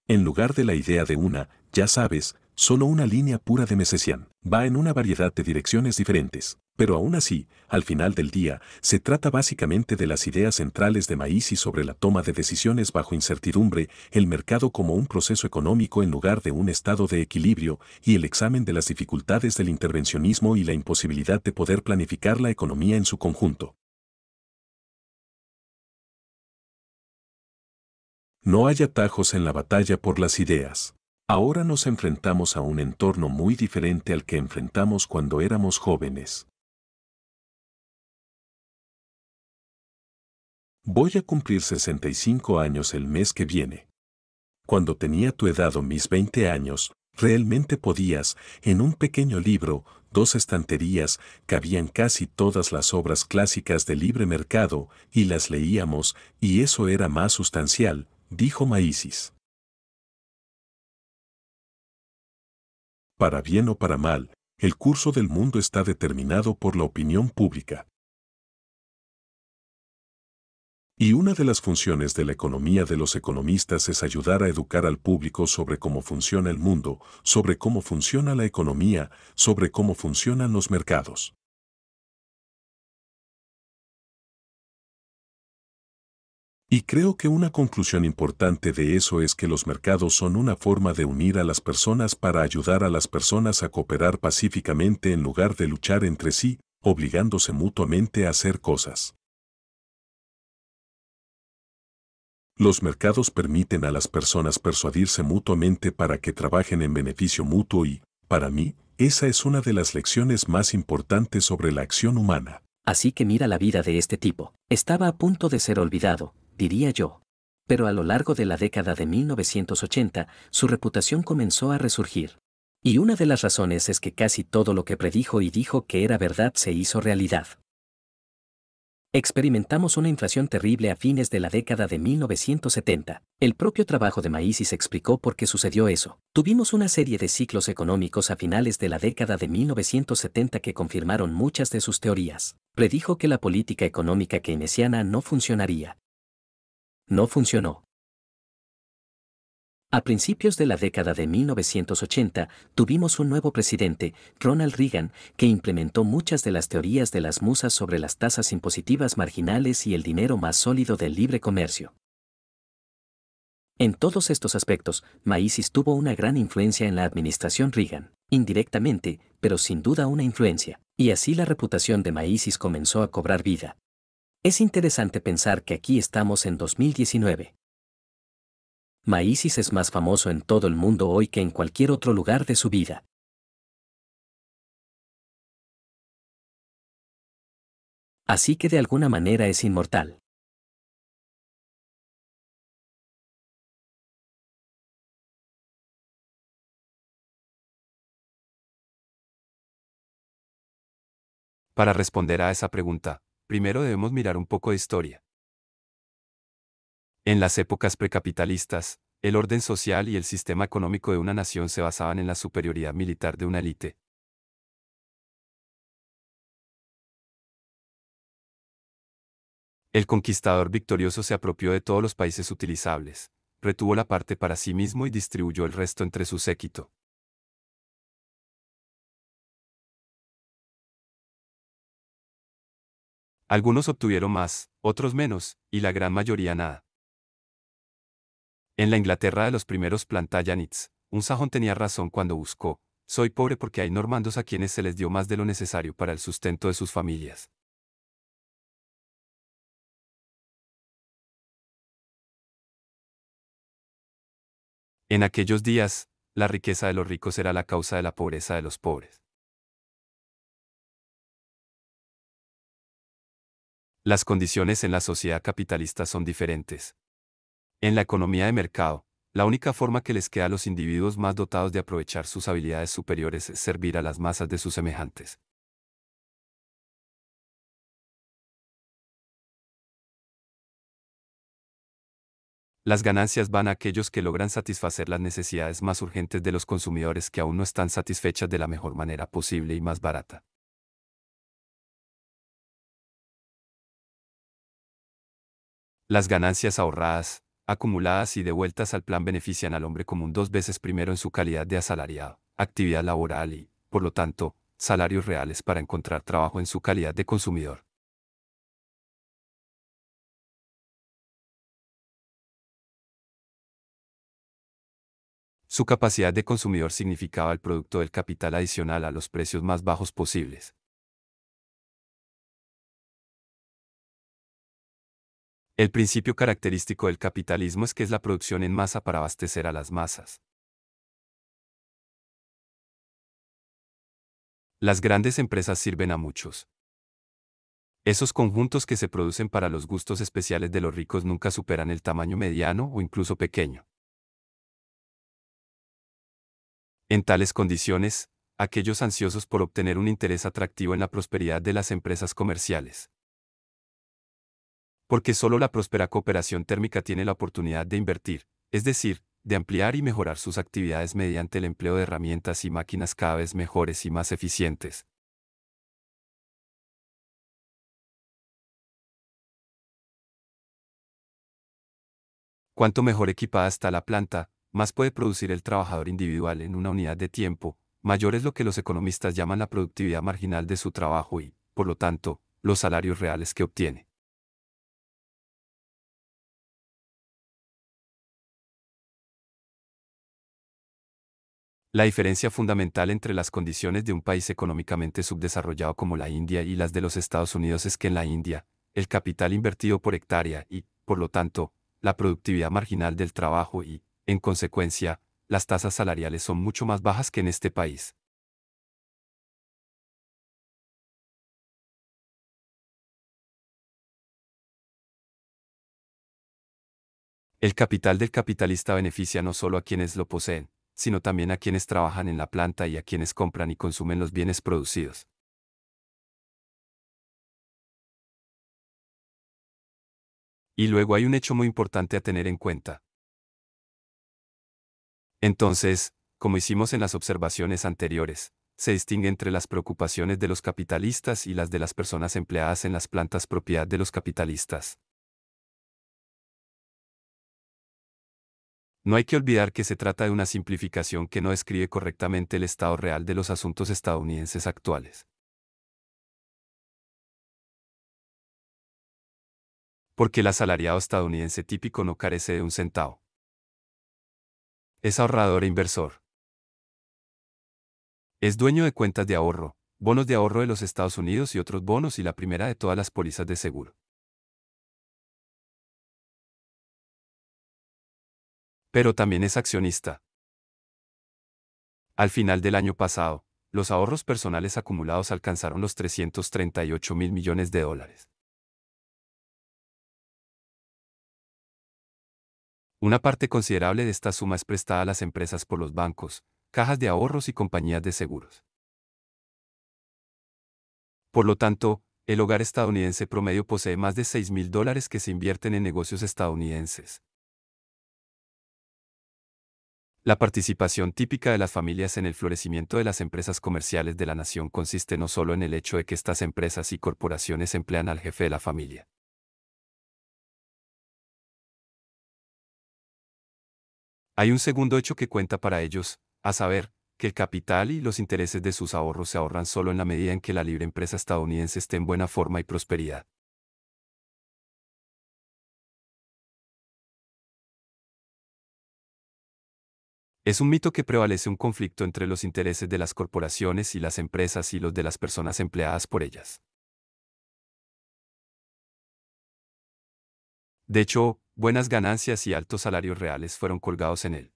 En lugar de la idea de una, ya sabes, solo una línea pura de Mesesian, va en una variedad de direcciones diferentes, pero aún así, al final del día, se trata básicamente de las ideas centrales de Maísis sobre la toma de decisiones bajo incertidumbre, el mercado como un proceso económico en lugar de un estado de equilibrio, y el examen de las dificultades del intervencionismo y la imposibilidad de poder planificar la economía en su conjunto. No hay atajos en la batalla por las ideas. Ahora nos enfrentamos a un entorno muy diferente al que enfrentamos cuando éramos jóvenes. Voy a cumplir 65 años el mes que viene. Cuando tenía tu edad o mis 20 años, realmente podías, en un pequeño libro, 2 estanterías, cabían casi todas las obras clásicas del libre mercado, y las leíamos, y eso era más sustancial, dijo Maísis. Para bien o para mal, el curso del mundo está determinado por la opinión pública. Y una de las funciones de la economía de los economistas es ayudar a educar al público sobre cómo funciona el mundo, sobre cómo funciona la economía, sobre cómo funcionan los mercados. Y creo que una conclusión importante de eso es que los mercados son una forma de unir a las personas para ayudar a las personas a cooperar pacíficamente en lugar de luchar entre sí, obligándose mutuamente a hacer cosas. Los mercados permiten a las personas persuadirse mutuamente para que trabajen en beneficio mutuo y, para mí, esa es una de las lecciones más importantes sobre la acción humana.
Así que mira la vida de este tipo. Estaba a punto de ser olvidado, diría yo. Pero a lo largo de la década de 1980, su reputación comenzó a resurgir. Y una de las razones es que casi todo lo que predijo y dijo que era verdad se hizo realidad. Experimentamos una inflación terrible a fines de la década de 1970. El propio trabajo de Maísis explicó por qué sucedió eso. Tuvimos una serie de ciclos económicos a finales de la década de 1970 que confirmaron muchas de sus teorías. Predijo que la política económica keynesiana no funcionaría. No funcionó. A principios de la década de 1980, tuvimos un nuevo presidente, Ronald Reagan, que implementó muchas de las teorías de las musas sobre las tasas impositivas marginales y el dinero más sólido del libre comercio. En todos estos aspectos, Macy's tuvo una gran influencia en la administración Reagan, indirectamente, pero sin duda una influencia, y así la reputación de Macy's comenzó a cobrar vida. Es interesante pensar que aquí estamos en 2019. Macy's es más famoso en todo el mundo hoy que en cualquier otro lugar de su vida. Así que de alguna manera es inmortal.
Para responder a esa pregunta, primero debemos mirar un poco de historia. En las épocas precapitalistas, el orden social y el sistema económico de una nación se basaban en la superioridad militar de una élite. El conquistador victorioso se apropió de todos los países utilizables, retuvo la parte para sí mismo y distribuyó el resto entre su séquito. Algunos obtuvieron más, otros menos, y la gran mayoría nada. En la Inglaterra de los primeros Plantagenets, un sajón tenía razón cuando buscó: soy pobre porque hay normandos a quienes se les dio más de lo necesario para el sustento de sus familias. En aquellos días, la riqueza de los ricos era la causa de la pobreza de los pobres. Las condiciones en la sociedad capitalista son diferentes. En la economía de mercado, la única forma que les queda a los individuos más dotados de aprovechar sus habilidades superiores es servir a las masas de sus semejantes. Las ganancias van a aquellos que logran satisfacer las necesidades más urgentes de los consumidores que aún no están satisfechas de la mejor manera posible y más barata. Las ganancias ahorradas, acumuladas y devueltas al plan benefician al hombre común dos veces primero en su calidad de asalariado, actividad laboral y, por lo tanto, salarios reales para encontrar trabajo en su calidad de consumidor. Su capacidad de consumidor significaba el producto del capital adicional a los precios más bajos posibles. El principio característico del capitalismo es que es la producción en masa para abastecer a las masas. Las grandes empresas sirven a muchos. Esos conjuntos que se producen para los gustos especiales de los ricos nunca superan el tamaño mediano o incluso pequeño. En tales condiciones, aquellos ansiosos por obtener un interés atractivo en la prosperidad de las empresas comerciales. Porque solo la próspera cooperación térmica tiene la oportunidad de invertir, es decir, de ampliar y mejorar sus actividades mediante el empleo de herramientas y máquinas cada vez mejores y más eficientes. Cuanto mejor equipada está la planta, más puede producir el trabajador individual en una unidad de tiempo, mayor es lo que los economistas llaman la productividad marginal de su trabajo y, por lo tanto, los salarios reales que obtiene. La diferencia fundamental entre las condiciones de un país económicamente subdesarrollado como la India y las de los Estados Unidos es que en la India, el capital invertido por hectárea y, por lo tanto, la productividad marginal del trabajo y, en consecuencia, las tasas salariales son mucho más bajas que en este país. El capital del capitalista beneficia no solo a quienes lo poseen, sino también a quienes trabajan en la planta y a quienes compran y consumen los bienes producidos. Y luego hay un hecho muy importante a tener en cuenta. Entonces, como hicimos en las observaciones anteriores, se distingue entre las preocupaciones de los capitalistas y las de las personas empleadas en las plantas propiedad de los capitalistas. No hay que olvidar que se trata de una simplificación que no describe correctamente el estado real de los asuntos estadounidenses actuales. Porque el asalariado estadounidense típico no carece de un centavo. Es ahorrador e inversor. Es dueño de cuentas de ahorro, bonos de ahorro de los Estados Unidos y otros bonos y la primera de todas las pólizas de seguro. Pero también es accionista. Al final del año pasado, los ahorros personales acumulados alcanzaron los 338.000 millones de dólares. Una parte considerable de esta suma es prestada a las empresas por los bancos, cajas de ahorros y compañías de seguros. Por lo tanto, el hogar estadounidense promedio posee más de $6.000 que se invierten en negocios estadounidenses. La participación típica de las familias en el florecimiento de las empresas comerciales de la nación consiste no solo en el hecho de que estas empresas y corporaciones emplean al jefe de la familia. Hay un segundo hecho que cuenta para ellos, a saber, que el capital y los intereses de sus ahorros se ahorran solo en la medida en que la libre empresa estadounidense esté en buena forma y prosperidad. Es un mito que prevalece un conflicto entre los intereses de las corporaciones y las empresas y los de las personas empleadas por ellas. De hecho, buenas ganancias y altos salarios reales fueron colgados en él.